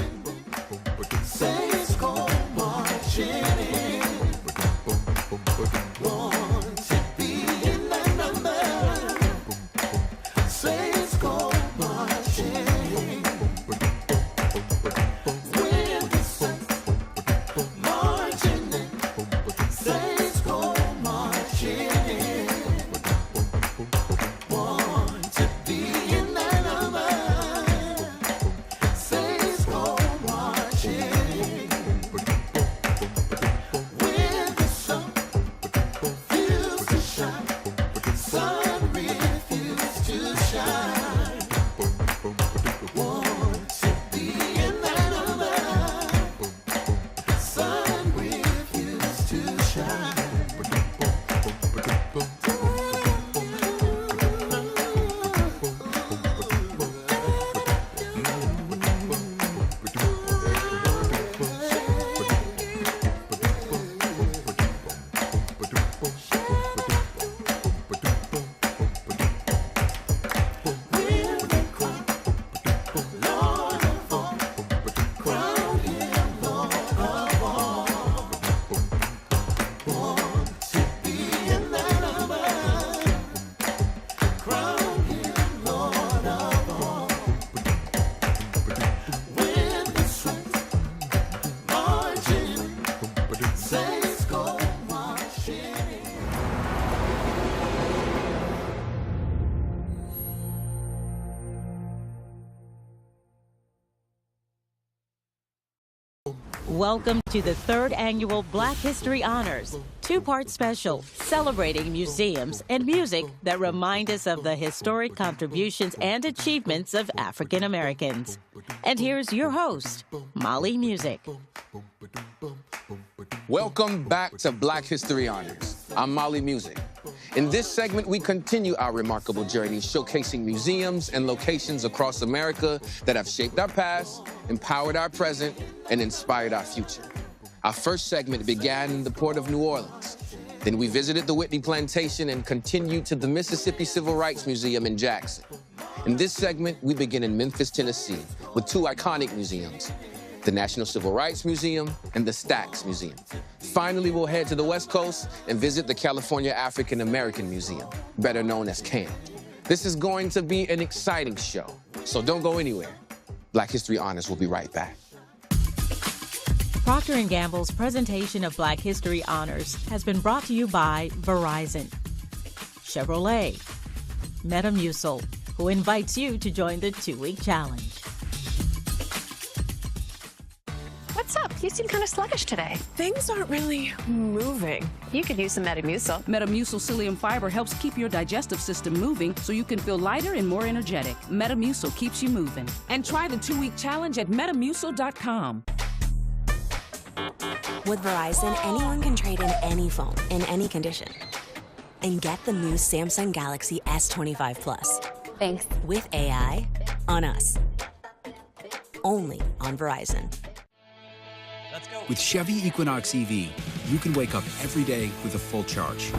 Welcome to the 3rd Annual Black History Honors, 2-part special celebrating museums and music that remind us of the historic contributions and achievements of African Americans. And here's your host, Mali Music. Welcome back to Black History Honors. I'm Mali Music. In this segment, we continue our remarkable journey showcasing museums and locations across America that have shaped our past, empowered our present, and inspired our future. Our first segment began in the port of New Orleans. Then we visited the Whitney Plantation and continued to the Mississippi Civil Rights Museum in Jackson. In this segment, we begin in Memphis, Tennessee, with 2 iconic museums, the National Civil Rights Museum and the Stax Museum. Finally, we'll head to the West Coast and visit the California African American Museum, better known as CAM. This is going to be an exciting show, so don't go anywhere. Black History Honors will be right back. Procter & Gamble's presentation of Black History Honors has been brought to you by Verizon, Chevrolet, Metamucil, who invites you to join the 2-week challenge. What's up? You seem kind of sluggish today. Things aren't really moving. You could use some Metamucil. Metamucil psyllium fiber helps keep your digestive system moving so you can feel lighter and more energetic. Metamucil keeps you moving. And try the 2-week challenge at Metamucil.com. With Verizon, anyone can trade in any phone, in any condition. and get the new Samsung Galaxy S25 Plus. Thanks. With AI on us. Only on Verizon. With Chevy Equinox EV, you can wake up every day with a full charge.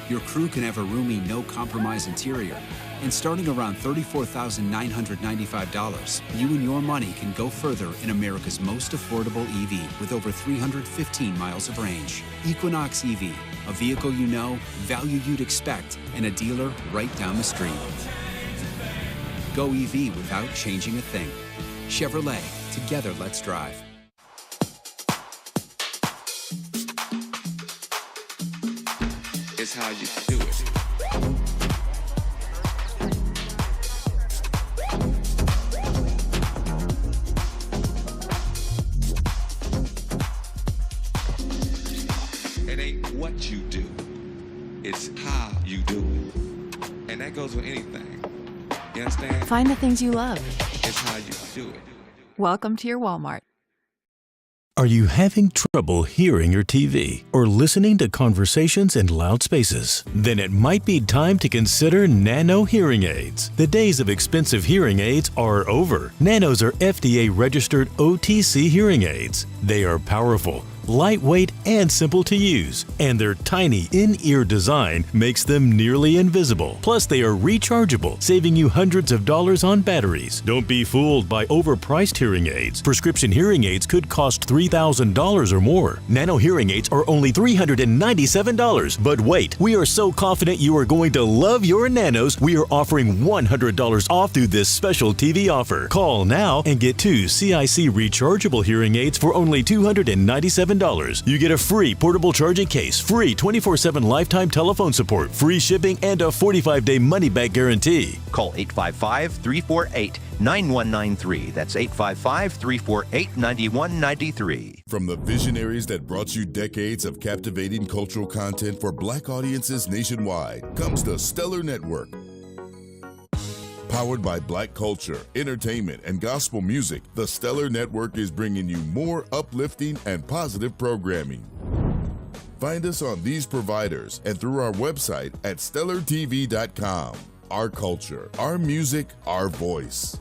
Your crew can have a roomy, no-compromise interior. And starting around $34,995, you and your money can go further in America's most affordable EV with over 315 miles of range. Equinox EV, a vehicle you know, value you'd expect, and a dealer right down the street. Go EV without changing a thing. Chevrolet, together let's drive. It's how you do it. It ain't what you do, it's how you do it. And that goes with anything. You understand? Find the things you love. It's how you do it. Welcome to your Walmart. Are you having trouble hearing your TV or listening to conversations in loud spaces? Then it might be time to consider Nano hearing aids. The days of expensive hearing aids are over. Nanos are FDA-registered OTC hearing aids. They are powerful, lightweight, and simple to use, and their tiny in-ear design makes them nearly invisible. Plus, they are rechargeable, saving you hundreds of dollars on batteries. Don't be fooled by overpriced hearing aids. Prescription hearing aids could cost $3,000 or more. Nano hearing aids are only $397. But wait, we are so confident you are going to love your Nanos, we are offering $100 off through this special TV offer. Call now and get 2 CIC rechargeable hearing aids for only $297. You get a free portable charging case, free 24/7 lifetime telephone support, free shipping, and a 45-day money-back guarantee. Call 855-348-9193. That's 855-348-9193. From the visionaries that brought you decades of captivating cultural content for Black audiences nationwide comes the Stellar Network. Powered by Black culture, entertainment, and gospel music, the Stellar Network is bringing you more uplifting and positive programming. Find us on these providers and through our website at stellartv.com. Our culture, our music, our voice.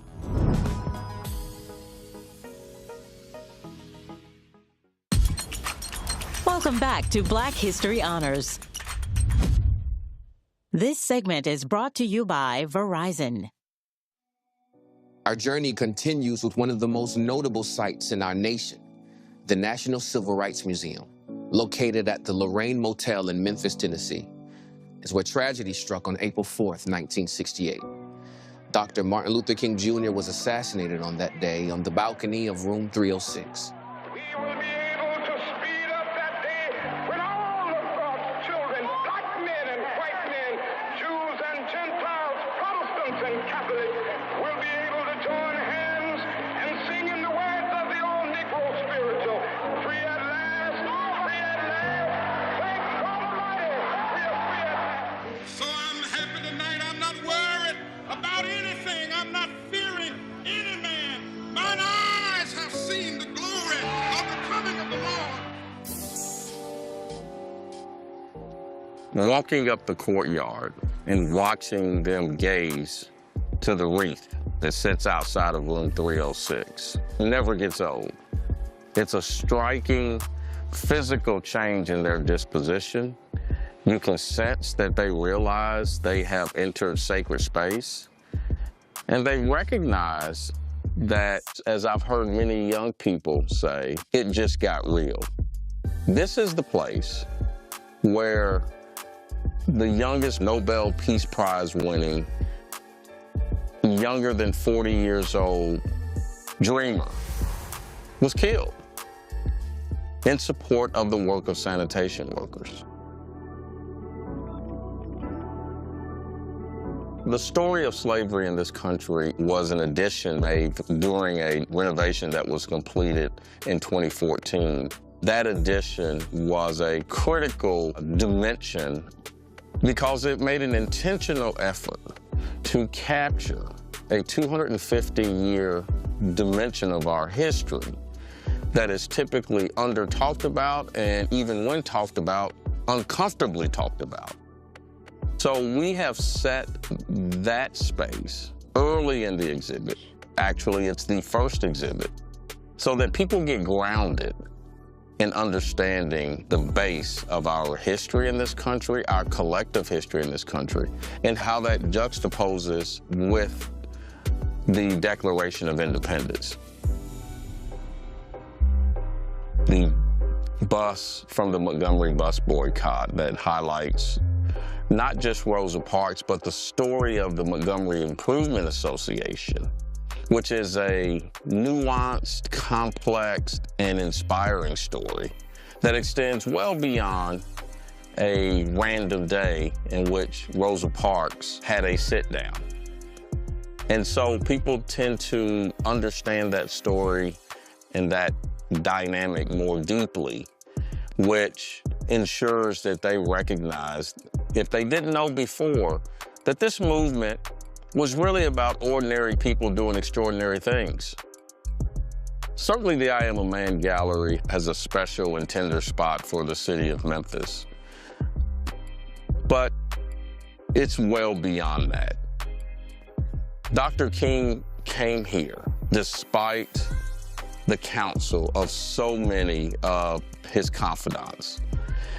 Welcome back to Black History Honors. This segment is brought to you by Verizon. Our journey continues with one of the most notable sites in our nation, the National Civil Rights Museum, located at the Lorraine Motel in Memphis, Tennessee. Is where tragedy struck on April 4th, 1968. Dr. Martin Luther King Jr. was assassinated on that day on the balcony of room 306. Walking up the courtyard and watching them gaze to the wreath that sits outside of room 306 never gets old. It's a striking physical change in their disposition. You can sense that they realize they have entered sacred space, and they recognize that, as I've heard many young people say, it just got real. This is the place where the youngest Nobel Peace Prize winning, younger than 40 years old dreamer was killed in support of the work of sanitation workers. The story of slavery in this country was an addition made during a renovation that was completed in 2014. That addition was a critical dimension because it made an intentional effort to capture a 250-year dimension of our history that is typically under-talked about, and even when talked about, uncomfortably talked about. So we have set that space early in the exhibit. Actually, it's the first exhibit, so that people get grounded in understanding the base of our history in this country, our collective history in this country, and how that juxtaposes with the Declaration of Independence. The bus from the Montgomery bus boycott that highlights not just Rosa Parks, but the story of the Montgomery Improvement Association, which is a nuanced, complex, and inspiring story that extends well beyond a random day in which Rosa Parks had a sit-down. And so people tend to understand that story and that dynamic more deeply, which ensures that they recognize, if they didn't know before, that this movement was really about ordinary people doing extraordinary things. Certainly the I Am a Man Gallery has a special and tender spot for the city of Memphis, but it's well beyond that. Dr. King came here despite the counsel of so many of his confidants.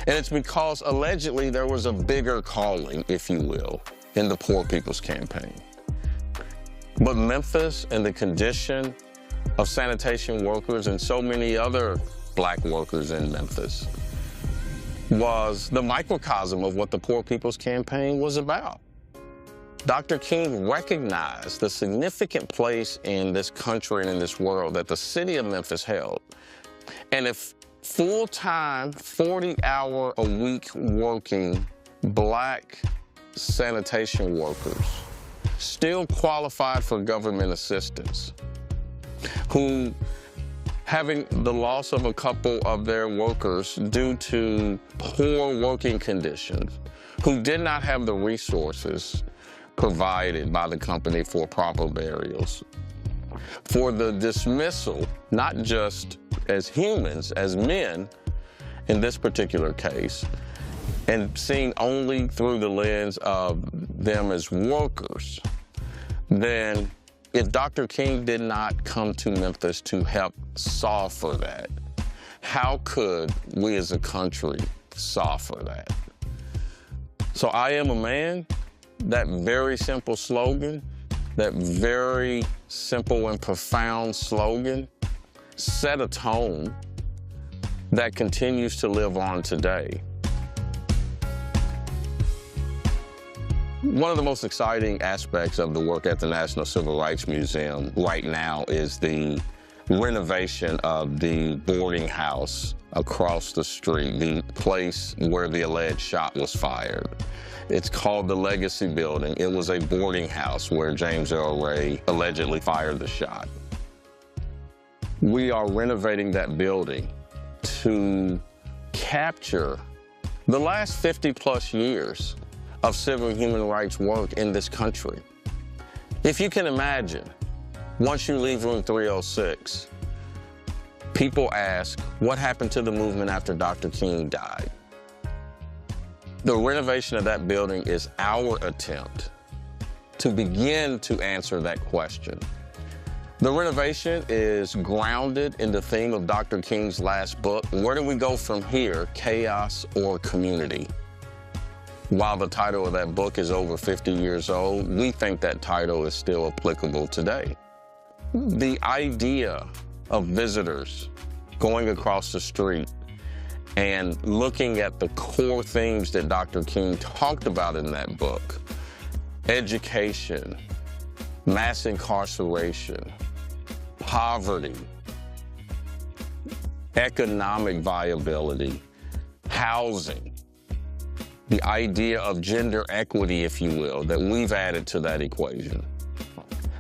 And it's because allegedly there was a bigger calling, if you will, in the Poor People's Campaign. But Memphis and the condition of sanitation workers and so many other black workers in Memphis was the microcosm of what the Poor People's Campaign was about. Dr. King recognized the significant place in this country and in this world that the city of Memphis held. And if full-time, 40-hour-a-week working black sanitation workers still qualified for government assistance, who, having the loss of a couple of their workers due to poor working conditions, who did not have the resources provided by the company for proper burials, for the dismissal, not just as humans, as men in this particular case, and seen only through the lens of them as workers, then if Dr. King did not come to Memphis to help solve for that, how could we as a country solve for that? So I Am a Man, that very simple slogan, that very simple and profound slogan, set a tone that continues to live on today. One of the most exciting aspects of the work at the National Civil Rights Museum right now is the renovation of the boarding house across the street, the place where the alleged shot was fired. It's called the Legacy Building. It was a boarding house where James Earl Ray allegedly fired the shot. We are renovating that building to capture the last 50+ years of civil and human rights work in this country. If you can imagine, once you leave room 306, people ask, what happened to the movement after Dr. King died? The renovation of that building is our attempt to begin to answer that question. The renovation is grounded in the theme of Dr. King's last book, Where Do We Go From Here, Chaos or Community? While the title of that book is over 50 years old, we think that title is still applicable today. The idea of visitors going across the street and looking at the core themes that Dr. King talked about in that book, education, mass incarceration, poverty, economic viability, housing, the idea of gender equity, if you will, that we've added to that equation.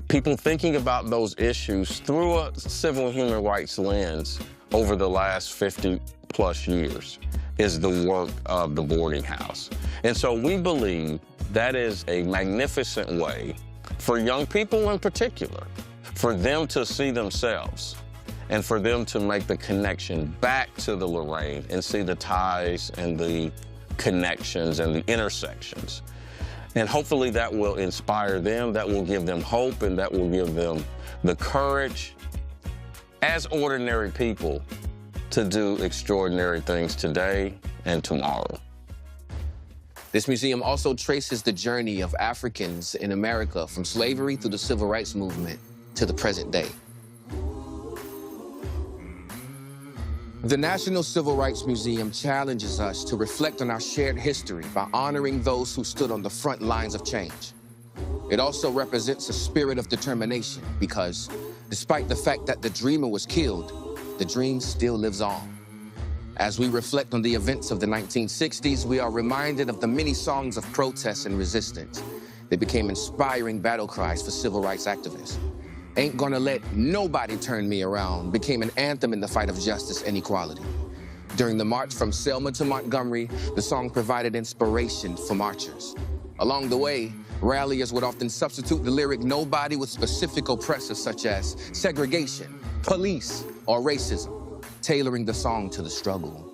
People thinking about those issues through a civil and human rights lens over the last 50+ years is the work of the boarding house. And so we believe that is a magnificent way for young people in particular, for them to see themselves and for them to make the connection back to the Lorraine and see the ties and the connections and the intersections. And hopefully that will inspire them, that will give them hope, and that will give them the courage as ordinary people to do extraordinary things today and tomorrow. This museum also traces the journey of Africans in America from slavery through the civil rights movement to the present day. The National Civil Rights Museum challenges us to reflect on our shared history by honoring those who stood on the front lines of change. It also represents a spirit of determination because, despite the fact that the dreamer was killed, the dream still lives on. As we reflect on the events of the 1960s, we are reminded of the many songs of protest and resistance. They became inspiring battle cries for civil rights activists. Ain't Gonna Let Nobody Turn Me Around became an anthem in the fight of justice and equality. During the march from Selma to Montgomery, the song provided inspiration for marchers. Along the way, ralliers would often substitute the lyric "nobody" with specific oppressors such as segregation, police, or racism, tailoring the song to the struggle.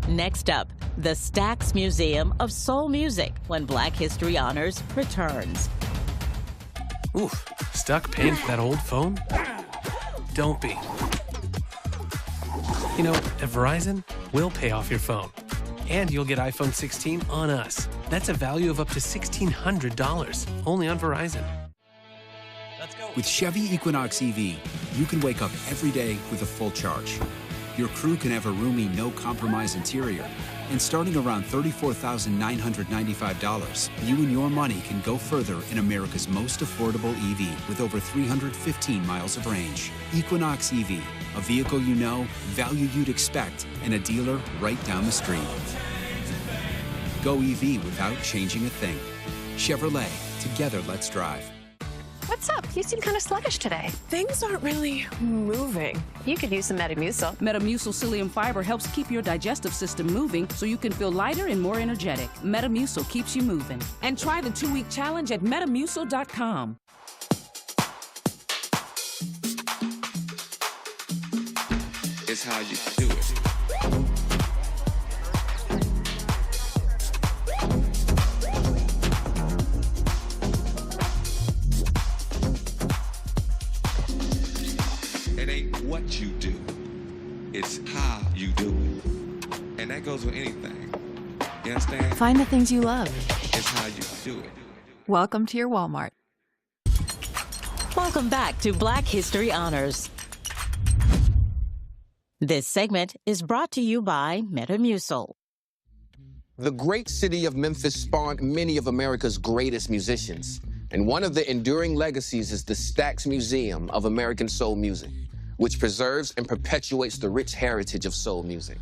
Next up, the Stax Museum of Soul Music when Black History Honors returns. Oof, stuck paying for that old phone? Don't be. You know, at Verizon, we'll pay off your phone. And you'll get iPhone 16 on us. That's a value of up to $1,600, only on Verizon. With Chevy Equinox EV, you can wake up every day with a full charge. Your crew can have a roomy, no-compromise interior. And starting around $34,995, you and your money can go further in America's most affordable EV with over 315 miles of range. Equinox EV, a vehicle you know, value you'd expect, and a dealer right down the street. Go EV without changing a thing. Chevrolet, together let's drive. What's up? You seem kind of sluggish today. Things aren't really moving. You could use some Metamucil. Metamucil psyllium fiber helps keep your digestive system moving so you can feel lighter and more energetic. Metamucil keeps you moving. And try the 2-week challenge at Metamucil.com. It's how you do it. It ain't what you do, it's how you do it. And that goes with anything. You understand? Find the things you love. It's how you do it. Welcome to your Walmart. Welcome back to Black History Honors. This segment is brought to you by Metamucil. The great city of Memphis spawned many of America's greatest musicians. And one of the enduring legacies is the Stax Museum of American Soul Music, which preserves and perpetuates the rich heritage of soul music.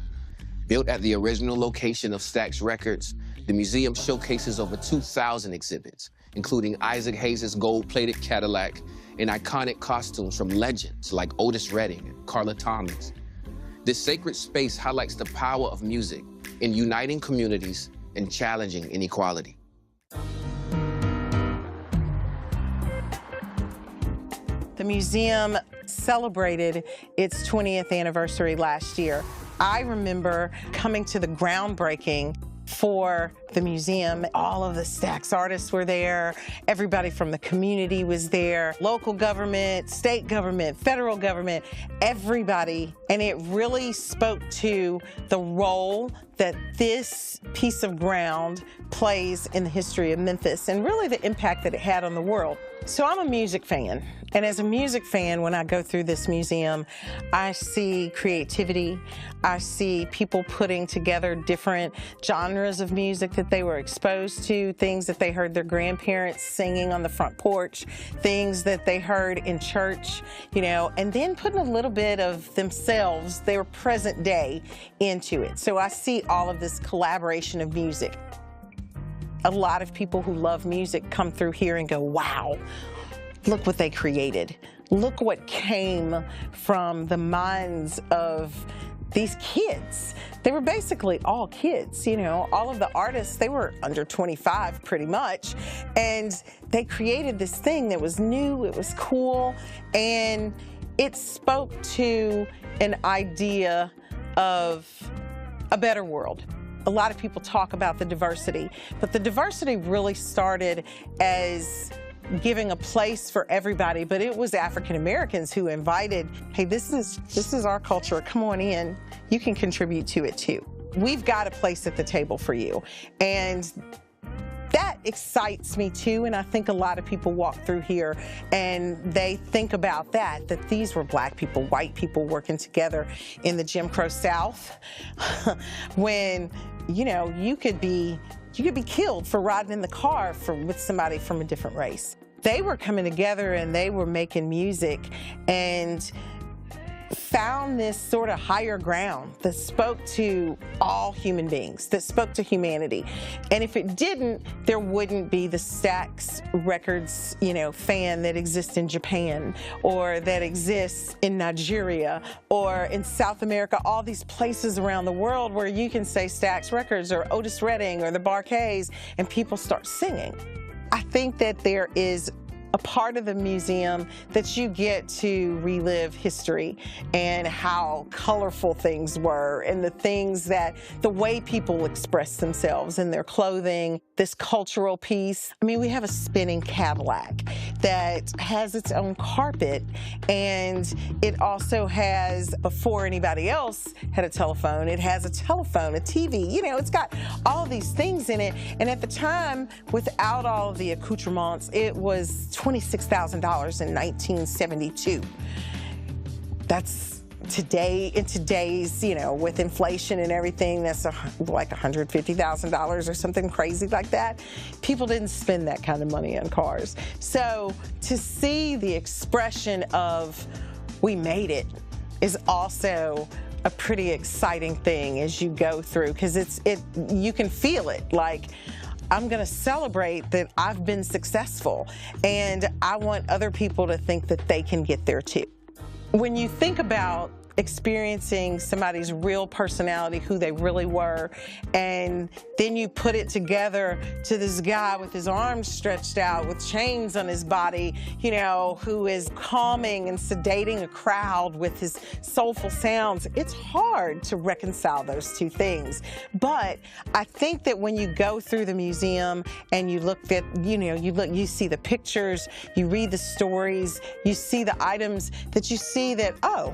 Built at the original location of Stax Records, the museum showcases over 2,000 exhibits, including Isaac Hayes' gold-plated Cadillac and iconic costumes from legends like Otis Redding and Carla Thomas. This sacred space highlights the power of music in uniting communities and challenging inequality. The museum celebrated its 20th anniversary last year. I remember coming to the groundbreaking for the museum. All of the Stax artists were there. Everybody from the community was there. Local government, state government, federal government, everybody. And it really spoke to the role that this piece of ground plays in the history of Memphis and really the impact that it had on the world. So I'm a music fan. And as a music fan, when I go through this museum, I see creativity. I see people putting together different genres of music that they were exposed to, things that they heard their grandparents singing on the front porch, things that they heard in church, you know, and then putting a little bit of themselves, their present day, into it. So I see all of this collaboration of music. A lot of people who love music come through here and go, wow, look what they created. Look what came from the minds of these kids. They were basically all kids, you know, all of the artists, they were under 25 pretty much. And they created this thing that was new, it was cool, and it spoke to an idea of a better world. A lot of people talk about the diversity, but the diversity really started as giving a place for everybody, but it was African Americans who invited, hey, this is our culture, come on in, you can contribute to it too. We've got a place at the table for you. And that excites me too, and I think a lot of people walk through here and they think about that these were black people, white people working together in the Jim Crow South when, you know, you could be killed for riding in the car with somebody from a different race. They were coming together and they were making music and found this sort of higher ground that spoke to all human beings, that spoke to humanity. And if it didn't, there wouldn't be the Stax Records, you know, fan that exists in Japan or that exists in Nigeria or in South America, all these places around the world where you can say Stax Records or Otis Redding or the Bar-Kays and people start singing. I think that there is a part of the museum that you get to relive history and how colorful things were and the way people express themselves in their clothing, this cultural piece. I mean, we have a spinning Cadillac that has its own carpet, and it also has, before anybody else had a telephone, it has a telephone, a TV, you know, it's got all these things in it. And at the time, without all of the accoutrements, it was $26,000 in 1972. That's today, in today's, you know, with inflation and everything, that's like $150,000 or something crazy like that. People didn't spend that kind of money on cars. So to see the expression of we made it is also a pretty exciting thing as you go through, because you can feel it. Like, I'm going to celebrate that I've been successful, and I want other people to think that they can get there too. When you think about experiencing somebody's real personality, who they really were, and then you put it together to this guy with his arms stretched out with chains on his body, you know, who is calming and sedating a crowd with his soulful sounds, it's hard to reconcile those two things. But I think that when you go through the museum and you look at, you see the pictures, you read the stories, you see the items, that you see that, oh,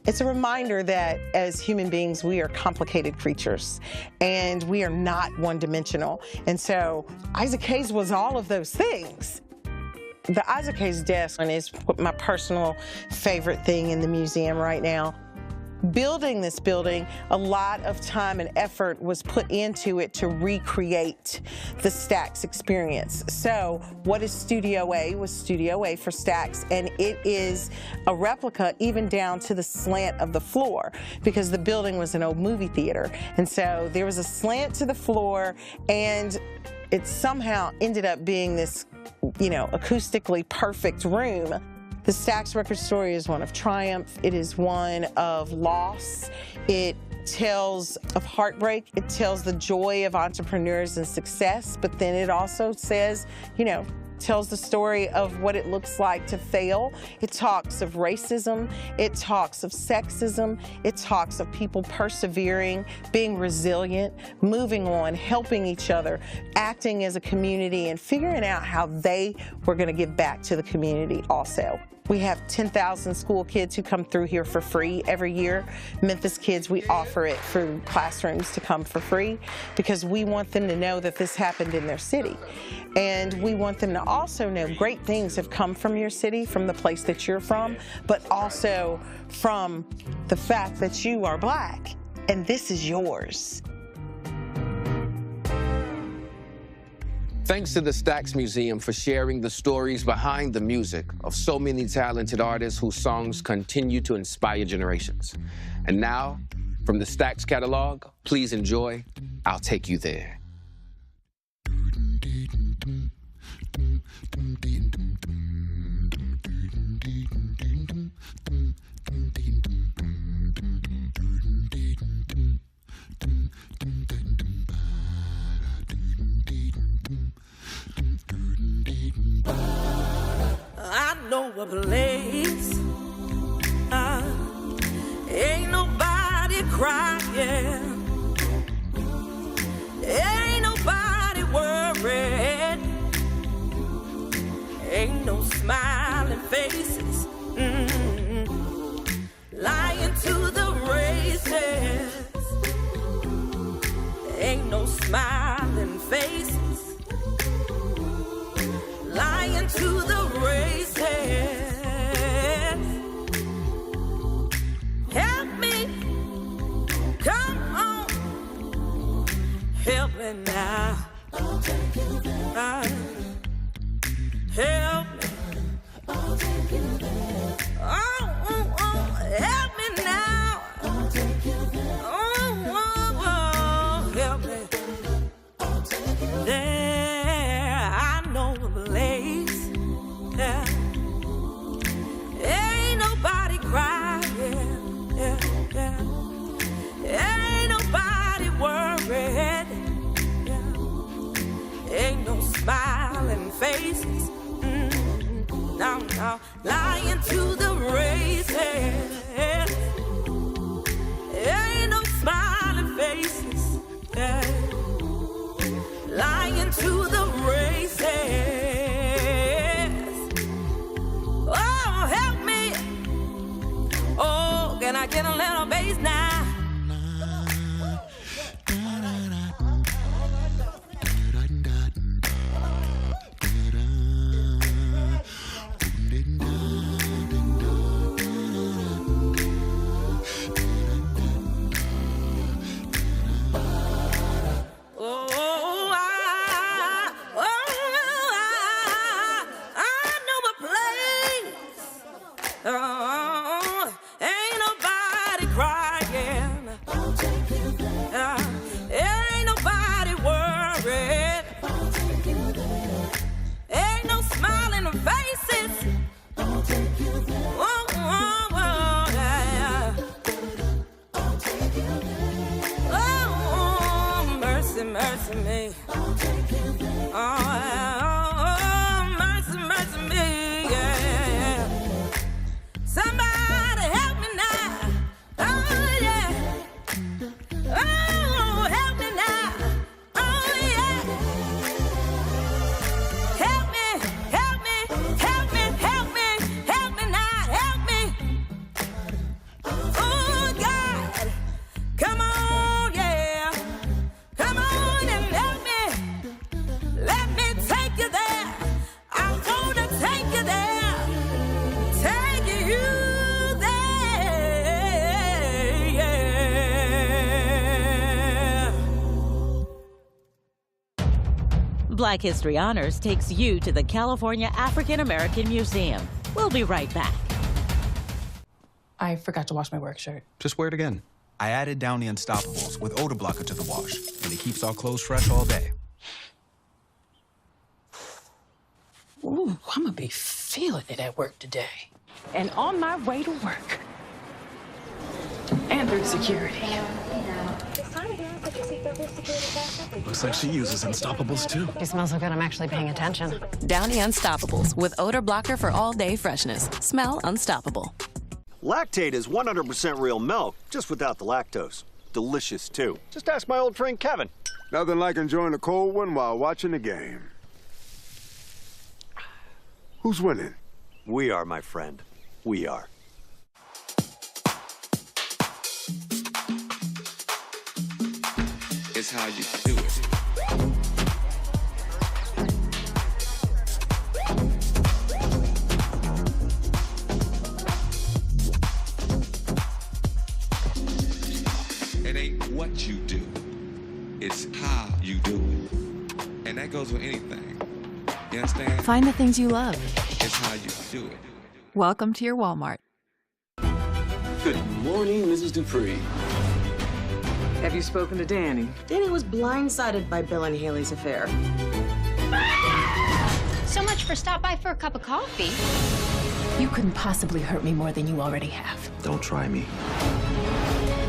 it's a reminder that as human beings, we are complicated creatures and we are not one-dimensional. And so Isaac Hayes was all of those things. The Isaac Hayes desk is my personal favorite thing in the museum right now. Building this building, a lot of time and effort was put into it to recreate the Stax experience. So what is Studio A was Studio A for Stax, and it is a replica even down to the slant of the floor, because the building was an old movie theater. And so there was a slant to the floor, and it somehow ended up being this, you know, acoustically perfect room. The Stax record story is one of triumph. It is one of loss. It tells of heartbreak. It tells the joy of entrepreneurs and success, but then it also says, you know, tells the story of what it looks like to fail. It talks of racism. It talks of sexism. It talks of people persevering, being resilient, moving on, helping each other, acting as a community, and figuring out how they were going to give back to the community also. We have 10,000 school kids who come through here for free every year. Memphis Kids, we offer it for classrooms to come for free because we want them to know that this happened in their city. And we want them to also know great things have come from your city, from the place that you're from, but also from the fact that you are Black and this is yours. Thanks to the Stax Museum for sharing the stories behind the music of so many talented artists whose songs continue to inspire generations. And now, from the Stax catalog, please enjoy I'll Take You There. I know a place, ain't nobody crying, ain't nobody worried, ain't no smiling faces, lying to the races, ain't no smiling faces, lying to the races. Help me, come on, help me now. I'll take you there. Help me. I'll take you there. Help me now. I'll take you there. Help me. I'll take you there. I know a place. Yeah. Ain't nobody crying. Yeah, yeah. Ain't nobody worried. Yeah. Ain't no smiling faces. lying to the races. Ain't no smiling faces, yeah. Lying to the races. Oh, help me. Oh, can I get a little bass now? Mercy me. Oh, mercy, mercy me, yeah. Somebody help me now. Oh, yeah. Oh, help me now. Oh, yeah. Help me, help me, help me, help me, help me now, help me. Oh, God, come on, yeah. Come on and help me. Let me take you there. I'm gonna take you there. Take you there. Yeah. Black History Honors takes you to the California African American Museum. We'll be right back. I forgot to wash my work shirt. Just wear it again. I added Downy Unstoppables with odor blocker to the wash, and it keeps our clothes fresh all day. Ooh, I'm gonna be feeling it at work today. And on my way to work. And through security. Looks like she uses Unstoppables too. It smells so good, I'm actually paying attention. Downy Unstoppables with odor blocker for all day freshness. Smell unstoppable. Lactate is 100% real milk, just without the lactose. Delicious, too. Just ask my old friend Kevin. Nothing like enjoying a cold one while watching the game. Who's winning? We are, my friend. We are. It's how you do it. It ain't what you do, it's how you do it. And that goes with anything. You understand? Find the things you love. It's how you do it. Welcome to your Walmart. Good morning, Mrs. Dupree. Have you spoken to Danny? Danny was blindsided by Bill and Haley's affair. So much for stop by for a cup of coffee. You couldn't possibly hurt me more than you already have. Don't try me.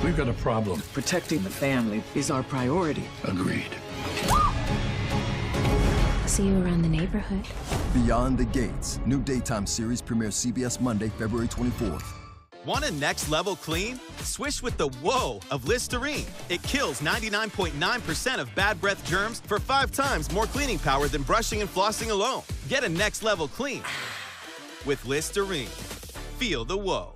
We've got a problem. Protecting the family is our priority. Agreed. See you around the neighborhood. Beyond the Gates. New daytime series premieres CBS Monday, February 24th. Want a next level clean? Swish with the whoa of Listerine. It kills 99.9% of bad breath germs for 5 times more cleaning power than brushing and flossing alone. Get a next level clean with Listerine. Feel the whoa.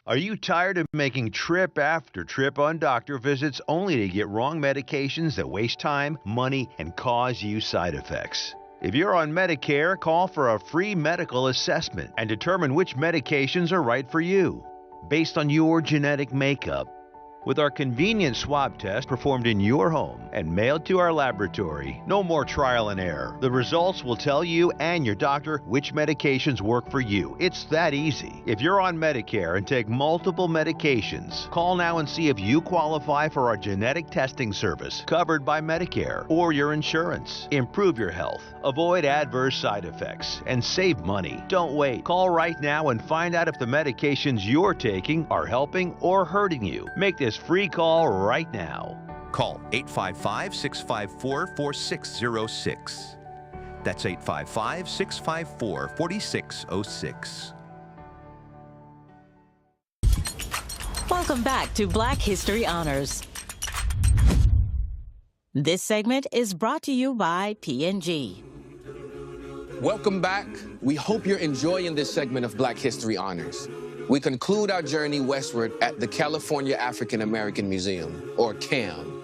Are you tired of making trip after trip on doctor visits only to get wrong medications that waste time, money, and cause you side effects? If you're on Medicare, call for a free medical assessment and determine which medications are right for you, based on your genetic makeup. With our convenient swab test performed in your home and mailed to our laboratory, no more trial and error. The results will tell you and your doctor which medications work for you. It's that easy. If you're on Medicare and take multiple medications, call now and see if you qualify for our genetic testing service covered by Medicare or your insurance. Improve your health, avoid adverse side effects, and save money. Don't wait. Call right now and find out if the medications you're taking are helping or hurting you. Make this free call right now. Call 855-654-4606. That's 855-654-4606. Welcome back to Black History Honors. This segment is brought to you by P&G. Welcome back. We hope you're enjoying this segment of Black History Honors. We conclude our journey westward at the California African American Museum, or CAM.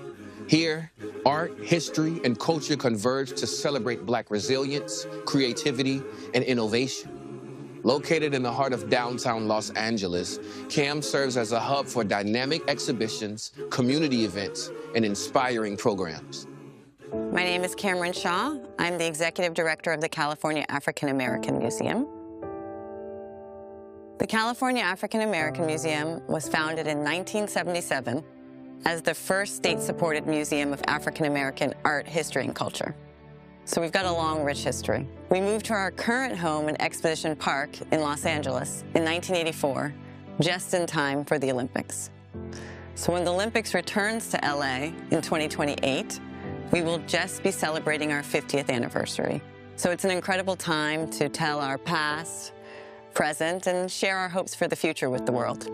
Here, art, history, and culture converge to celebrate Black resilience, creativity, and innovation. Located in the heart of downtown Los Angeles, CAM serves as a hub for dynamic exhibitions, community events, and inspiring programs. My name is Cameron Shaw. I'm the Executive Director of the California African American Museum. The California African American Museum was founded in 1977 as the first state-supported museum of African American art, history, and culture. So we've got a long, rich history. We moved to our current home in Exposition Park in Los Angeles in 1984, just in time for the Olympics. So when the Olympics returns to LA in 2028, we will just be celebrating our 50th anniversary. So it's an incredible time to tell our past, present, and share our hopes for the future with the world.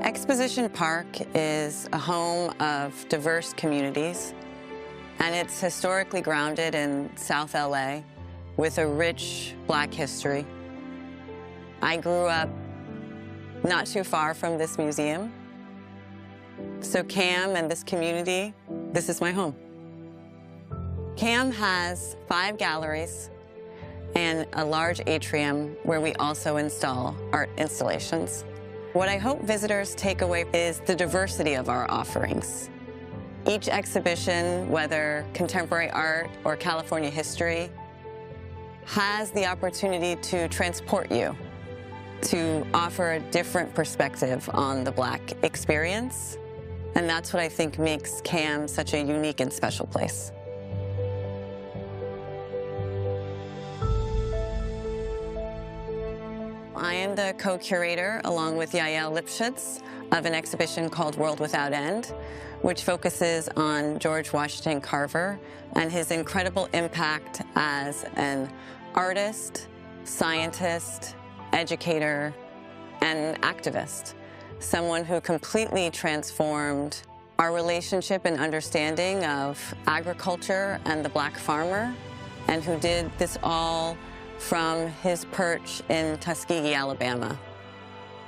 Exposition Park is a home of diverse communities, and it's historically grounded in South LA with a rich Black history. I grew up not too far from this museum, so CAM and this community, this is my home. CAM has 5 galleries and a large atrium where we also install art installations. What I hope visitors take away is the diversity of our offerings. Each exhibition, whether contemporary art or California history, has the opportunity to transport you, to offer a different perspective on the Black experience. And that's what I think makes CAM such a unique and special place. I am the co-curator, along with Yael Lipschutz, of an exhibition called World Without End, which focuses on George Washington Carver and his incredible impact as an artist, scientist, educator, and activist. Someone who completely transformed our relationship and understanding of agriculture and the Black farmer, and who did this all from his perch in Tuskegee, Alabama,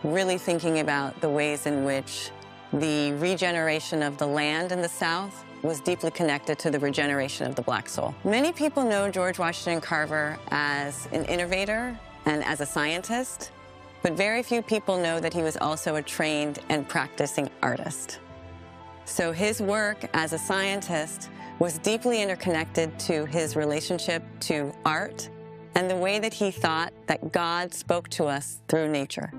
really thinking about the ways in which the regeneration of the land in the South was deeply connected to the regeneration of the Black soul. Many people know George Washington Carver as an innovator and as a scientist, but very few people know that he was also a trained and practicing artist. So his work as a scientist was deeply interconnected to his relationship to art and the way that he thought that God spoke to us through nature.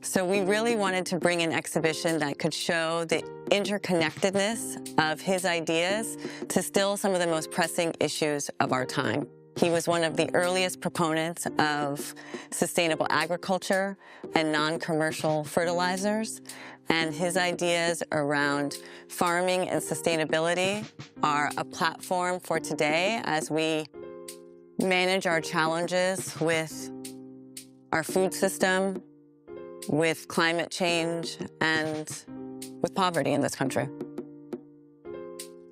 So we really wanted to bring an exhibition that could show the interconnectedness of his ideas to still some of the most pressing issues of our time. He was one of the earliest proponents of sustainable agriculture and non-commercial fertilizers, and his ideas around farming and sustainability are a platform for today as we manage our challenges with our food system, with climate change, and with poverty in this country.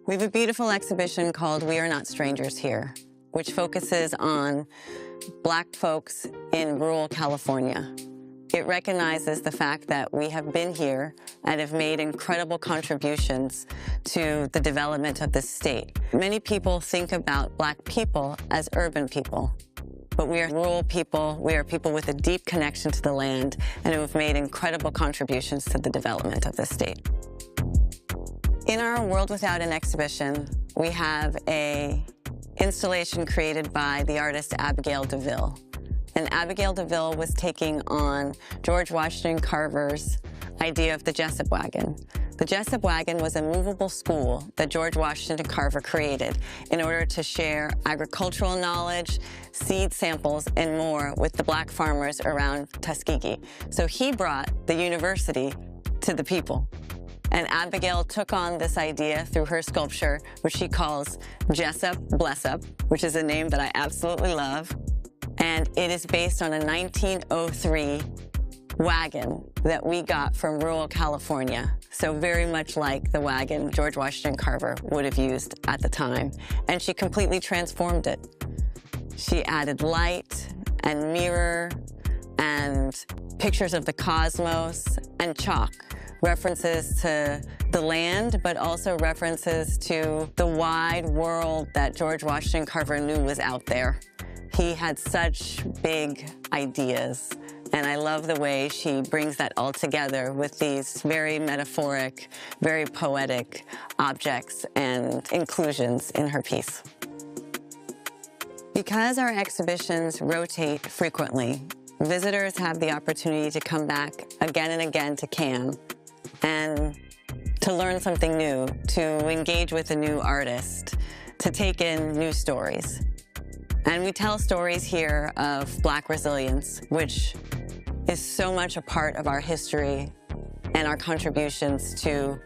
We have a beautiful exhibition called We Are Not Strangers Here, which focuses on Black folks in rural California. It recognizes the fact that we have been here and have made incredible contributions to the development of this state. Many people think about Black people as urban people, but we are rural people. We are people with a deep connection to the land and who have made incredible contributions to the development of this state. In our World Without End exhibition, we have an installation created by the artist Abigail DeVille. And Abigail DeVille was taking on George Washington Carver's idea of the Jessup wagon. The Jessup wagon was a movable school that George Washington Carver created in order to share agricultural knowledge, seed samples, and more with the Black farmers around Tuskegee. So he brought the university to the people. And Abigail took on this idea through her sculpture, which she calls Jessup Blessup, which is a name that I absolutely love. And it is based on a 1903 wagon that we got from rural California. So very much like the wagon George Washington Carver would have used at the time. And she completely transformed it. She added light and mirror and pictures of the cosmos and chalk, references to the land, but also references to the wide world that George Washington Carver knew was out there. He had such big ideas, and I love the way she brings that all together with these very metaphoric, very poetic objects and inclusions in her piece. Because our exhibitions rotate frequently, visitors have the opportunity to come back again and again to CAM and to learn something new, to engage with a new artist, to take in new stories. And we tell stories here of Black resilience, which is so much a part of our history and our contributions to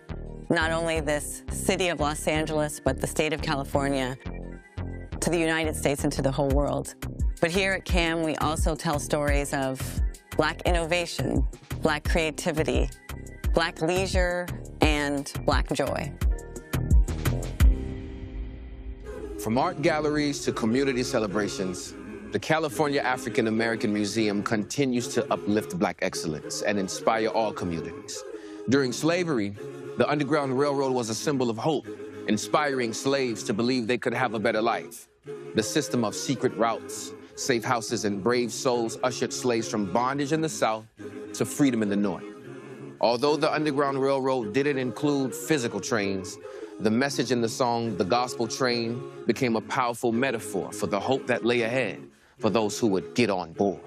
not only this city of Los Angeles, but the state of California, to the United States and to the whole world. But here at CAM, we also tell stories of Black innovation, Black creativity, Black leisure, and Black joy. From art galleries to community celebrations, the California African American Museum continues to uplift Black excellence and inspire all communities. During slavery, the Underground Railroad was a symbol of hope, inspiring slaves to believe they could have a better life. The system of secret routes, safe houses, and brave souls ushered slaves from bondage in the South to freedom in the North. Although the Underground Railroad didn't include physical trains, the message in the song, The Gospel Train, became a powerful metaphor for the hope that lay ahead for those who would get on board.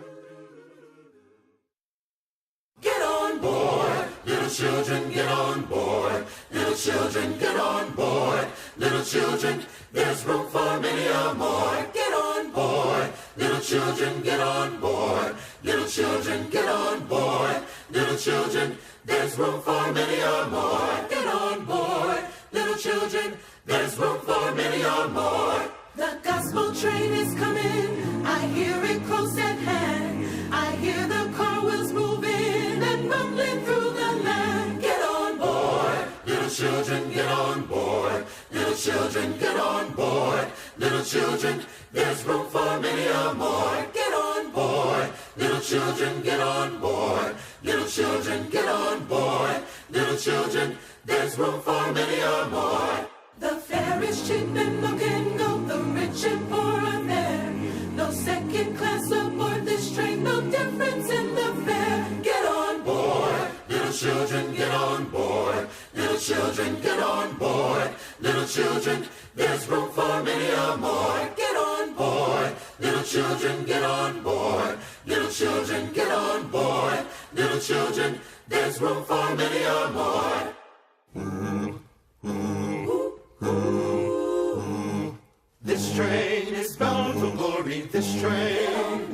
Get on board, little children, get on board. Little children, get on board. Little children, there's room for many or more. Get on board, little children, get on board. Little children, get on board. Little children, there's room for many or more. Get on board, little children, there's room for many or more. The gospel train is coming, I hear it close at hand. I hear the car wheels moving and rumbling through the land. Get on board, little children, get on board. Little children, get on board. Little children, there's room for many or more. Get on board, little children, get on board. Little children, get on board. Little children, there's room for many or more. The fare is cheap and look and go, the rich and poor are there. No second class aboard this train, no difference in the fare. Get on board, little children, get on board. Little children, get on board. Little children, there's room for many or more. Get on board, little children, get on board. Little children, get on board. Little children, there's room for many or more. This train is bound for glory, this train.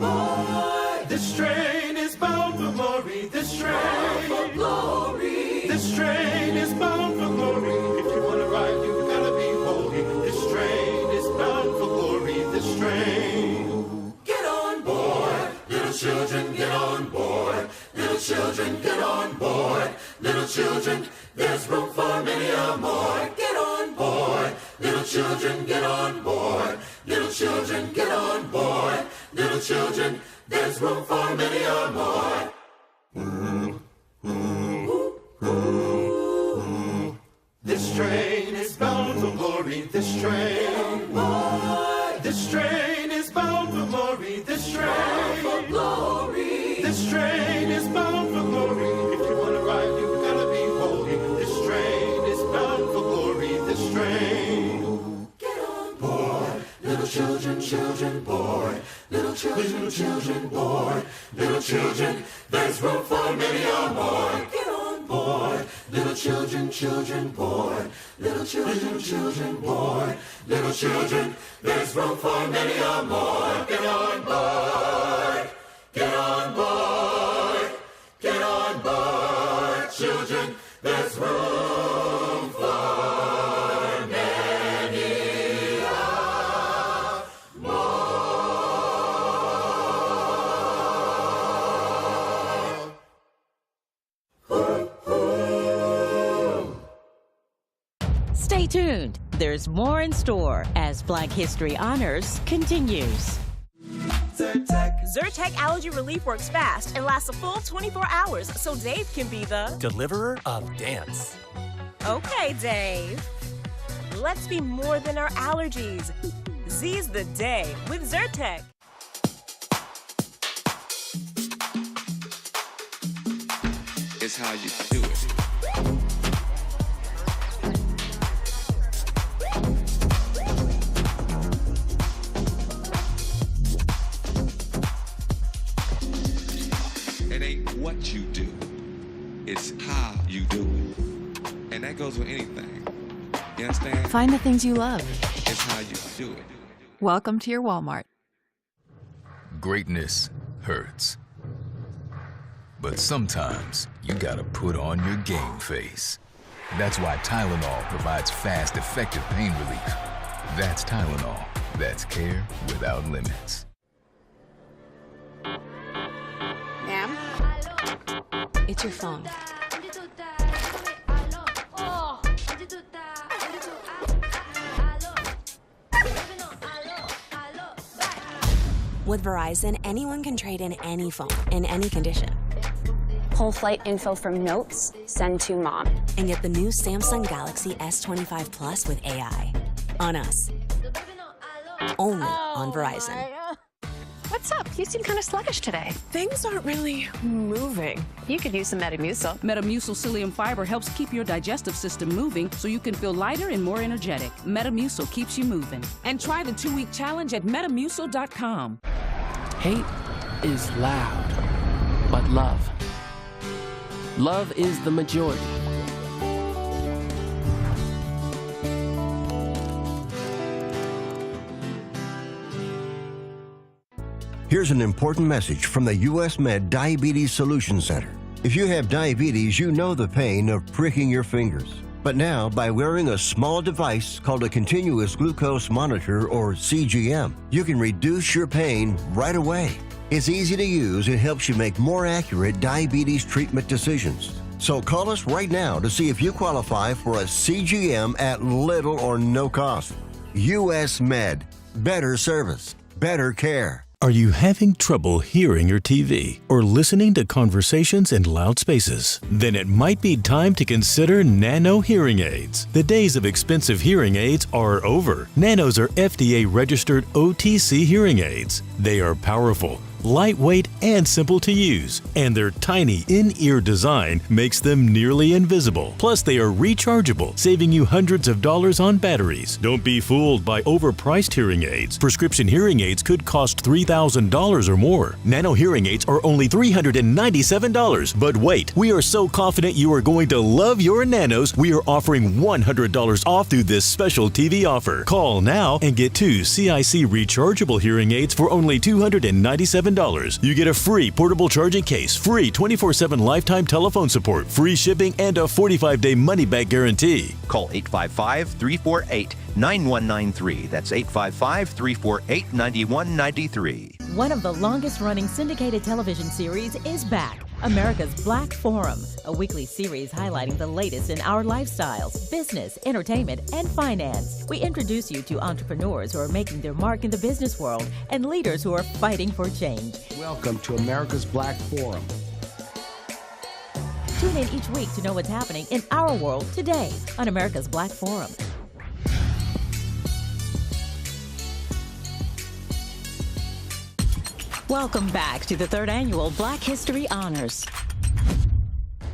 This train is bound for glory, this train. For glory. This train is bound for glory. If you want to ride, you gotta be holy. This train is bound for glory, this train. Get on board, little children, get on board. Little children, get on board. Little children, there's room for many or more. Get on board, little children, get on board. Little children, get on board. Little children, there's room for many or more. This train is bound for glory, this train. This train is bound for glory, this train. For glory. This train is bound for glory. If you want to ride, you gotta be holy. This train is bound for glory, this train. Get on board, little children, children board. Little children board. Little children, there's room for many or more. Get on board, little children, children board. Little children board. Little children, there's room for many or more. Get on board, get on board, get on board, children, there's room. tuned. There's more in store as Black History Honors continues. Zyrtec allergy relief works fast and lasts a full 24 hours, so Dave can be the deliverer of dance. Okay, Dave. Let's be more than our allergies. Z's the day with Zyrtec. It's how you do it. It ain't what you do, it's how you do it. And that goes with anything. You understand? Find the things you love. It's how you do it. Welcome to your Walmart. Greatness hurts. But sometimes you gotta put on your game face. That's why Tylenol provides fast, effective pain relief. That's Tylenol. That's care without limits. Ma'am? It's your phone. With Verizon, anyone can trade in any phone, in any condition. Pull flight info from notes, send to mom. And get the new Samsung Galaxy S25 Plus with AI. On us. Only on Verizon. What's up? You seem kind of sluggish today. Things aren't really moving. You could use some Metamucil. Metamucil psyllium fiber helps keep your digestive system moving so you can feel lighter and more energetic. Metamucil keeps you moving. And try the 2-week challenge at Metamucil.com. Hate is loud, but love is the majority. Here's an important message from the U.S. Med Diabetes Solution Center. If you have diabetes, you know the pain of pricking your fingers. But now, by wearing a small device called a continuous glucose monitor, or CGM, you can reduce your pain right away. It's easy to use and helps you make more accurate diabetes treatment decisions. So call us right now to see if you qualify for a CGM at little or no cost. U.S. Med. Better service. Better care. Are you having trouble hearing your TV or listening to conversations in loud spaces? Then it might be time to consider Nano hearing aids. The days of expensive hearing aids are over. Nanos are FDA-registered OTC hearing aids. They are powerful, lightweight, and simple to use, and their tiny in-ear design makes them nearly invisible. Plus, they are rechargeable, saving you hundreds of dollars on batteries. Don't be fooled by overpriced hearing aids. Prescription hearing aids could cost $3,000 or more. Nano hearing aids are only $397. But wait, we are so confident you are going to love your Nanos, we are offering $100 off through this special TV offer. Call now and get 2 CIC rechargeable hearing aids for only $297. You get a free portable charging case, free 24/7 lifetime telephone support, free shipping, and a 45-day money-back guarantee. Call 855-348-9193. That's 855-348-9193. One of the longest-running syndicated television series is back. America's Black Forum, a weekly series highlighting the latest in our lifestyles, business, entertainment, and finance. We introduce you to entrepreneurs who are making their mark in the business world and leaders who are fighting for change. Welcome to America's Black Forum. Tune in each week to know what's happening in our world today on America's Black Forum. Welcome back to the 3rd Annual Black History Honors.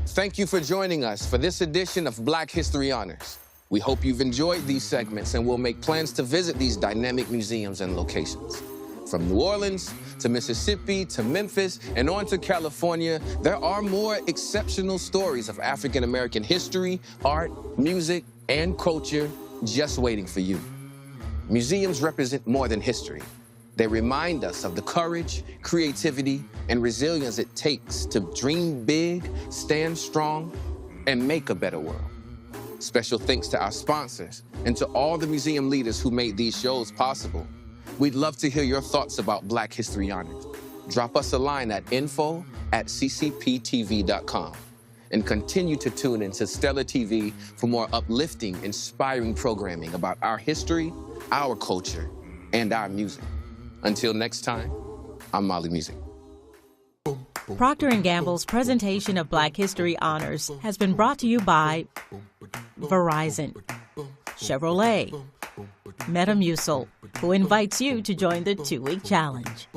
Thank you for joining us for this edition of Black History Honors. We hope you've enjoyed these segments and will make plans to visit these dynamic museums and locations. From New Orleans to Mississippi to Memphis and on to California, there are more exceptional stories of African American history, art, music, and culture just waiting for you. Museums represent more than history. They remind us of the courage, creativity, and resilience it takes to dream big, stand strong, and make a better world. Special thanks to our sponsors and to all the museum leaders who made these shows possible. We'd love to hear your thoughts about Black History Honors. Drop us a line at info@ccptv.com. and continue to tune into Stellar TV for more uplifting, inspiring programming about our history, our culture, and our music. Until next time, I'm Mali Music. Procter & Gamble's presentation of Black History Honors has been brought to you by Verizon, Chevrolet, Metamucil, who invites you to join the 2-week challenge.